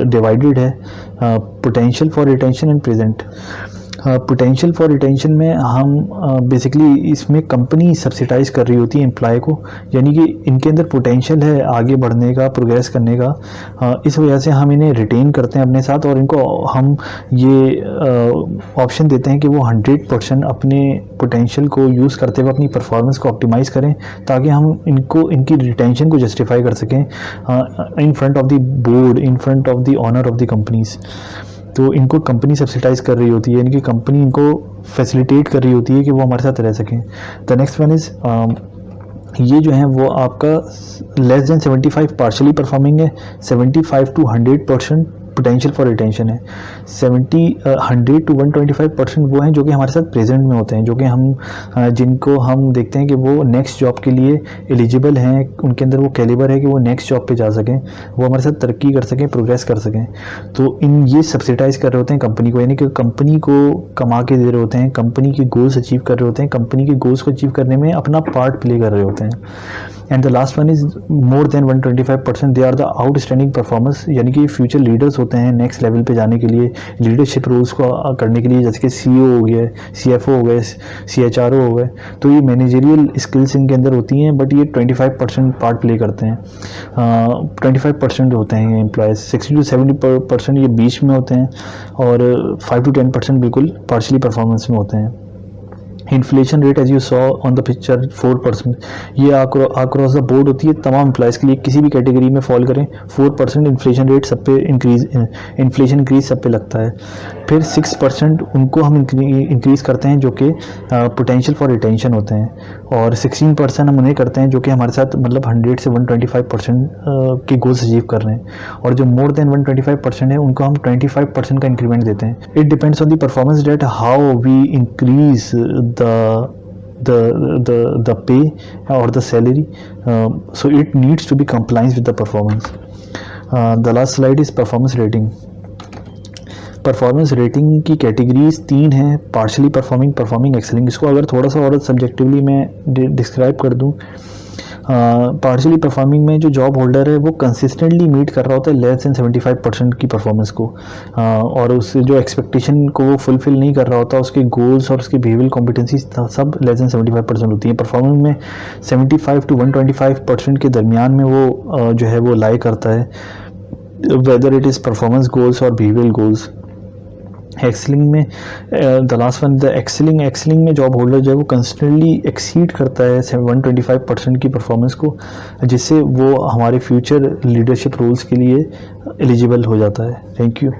डिवाइडेड है, potential for retention and present. Potential for retention में हम बेसिकली इसमें कंपनी सब्सिडाइज कर रही होती है एम्प्लॉय को, यानी कि इनके अंदर पोटेंशियल है आगे बढ़ने का, प्रोग्रेस करने का, इस वजह से हम इन्हें रिटेन करते हैं अपने साथ, और इनको हम ये ऑप्शन देते हैं कि वो 100% अपने पोटेंशियल को यूज़ करते हुए अपनी परफॉर्मेंस को ऑप्टिमाइज़ करें, ताकि हम इनकी रिटेंशन को जस्टिफाई कर सकें in front of the board, in front of the owner of the companies. तो इनको कंपनी सब्सिडाइज कर रही होती है, यानी कि कंपनी इनको फैसिलिटेट कर रही होती है कि वो हमारे साथ रह सकें। द नेक्स्ट वन इज़ ये जो है वो आपका लेस देन 75 पार्शली परफॉर्मिंग है, 75 to 100% पोटेंशियल फॉर रिटेंशन है। 100 to 125% वो हैं जो कि हमारे साथ प्रेजेंट में होते हैं, जो कि हम जिनको हम देखते हैं कि वो नेक्स्ट जॉब के लिए एलिजिबल हैं, उनके अंदर वो कैलिबर है कि वो नेक्स्ट जॉब पे जा सकें, वो हमारे साथ तरक्की कर सकें, प्रोग्रेस कर सकें। तो ये सब्सिडाइज कर रहे होते हैं कंपनी को, यानी कि कंपनी को कमा के दे रहे होते हैं, कंपनी के गोल्स अचीव कर रहे होते हैं, कंपनी के गोल्स को अचीव करने में अपना पार्ट प्ले कर रहे होते हैं। And the last one is more than 125%, they are the outstanding performance, यानी कि फ्यूचर लीडर्स होते हैं नेक्स्ट लेवल पे जाने के लिए, लीडरशिप रोल्स को करने के लिए, जैसे कि CEO हो गया, CFO हो गए, CHRO हो गए। तो ये मैनेजरियल स्किल्स इनके अंदर होती हैं, बट ये 25% पार्ट प्ले करते हैं। 25% होते हैं ये एम्प्लॉयज़, 60 to 70% ये बीच में होते हैं, और 5 to 10% बिल्कुल पार्शली परफॉर्मेंस में होते हैं। Inflation rate as you saw on the picture 4%, ये अक्रॉस द बोर्ड होती है तमाम एम्प्लॉयज़ के लिए, किसी भी कैटेगरी में फॉल करें 4% इन्फ्लेशन रेट सब पे इन्फ्लेशन इंक्रीज सब पे लगता है। फिर 6% उनको हम इंक्रीज़ करते हैं जो कि पोटेंशियल फॉर रिटेंशन होते हैं, और 16% हम उन्हें करते हैं जो कि हमारे साथ मतलब 100 से 125% के गोल्स अचीव कर रहे हैं, और जो मोर देन 125% है उनको हम 25% का इंक्रीमेंट देते हैं। It depends on the performance that how we increase the pay or the salary, so it needs to be compliance with the performance. The last slide is performance rating. Performance rating की categories 3 हैं, partially performing, performing, excelling. इसको अगर थोड़ा सा और subjectively मैं describe कर दूं, पार्शली परफॉर्मिंग में जो जॉब होल्डर है वो कंसिस्टेंटली मीट कर रहा होता है लेस देन 75% की परफॉर्मेंस को, और उससे जो एक्सपेक्टेशन को वो फुलफिल नहीं कर रहा होता, उसके गोल्स और उसकी बिहेवियरल कॉम्पिटेंसी सब लेस देन 75% होती है। परफॉर्मिंग में 75 to 125% के दरमियान में वो जो है वो लाई करता है, whether it is performance goals और बिहेवियरल गोल्स। एक्सेलिंग में the last one, the excelling में जॉब होल्डर जो है वो कंसिस्टेंटली एक्सीड करता है 125% की परफॉर्मेंस को, जिससे वो हमारे फ्यूचर लीडरशिप रोल्स के लिए एलिजिबल हो जाता है। Thank you.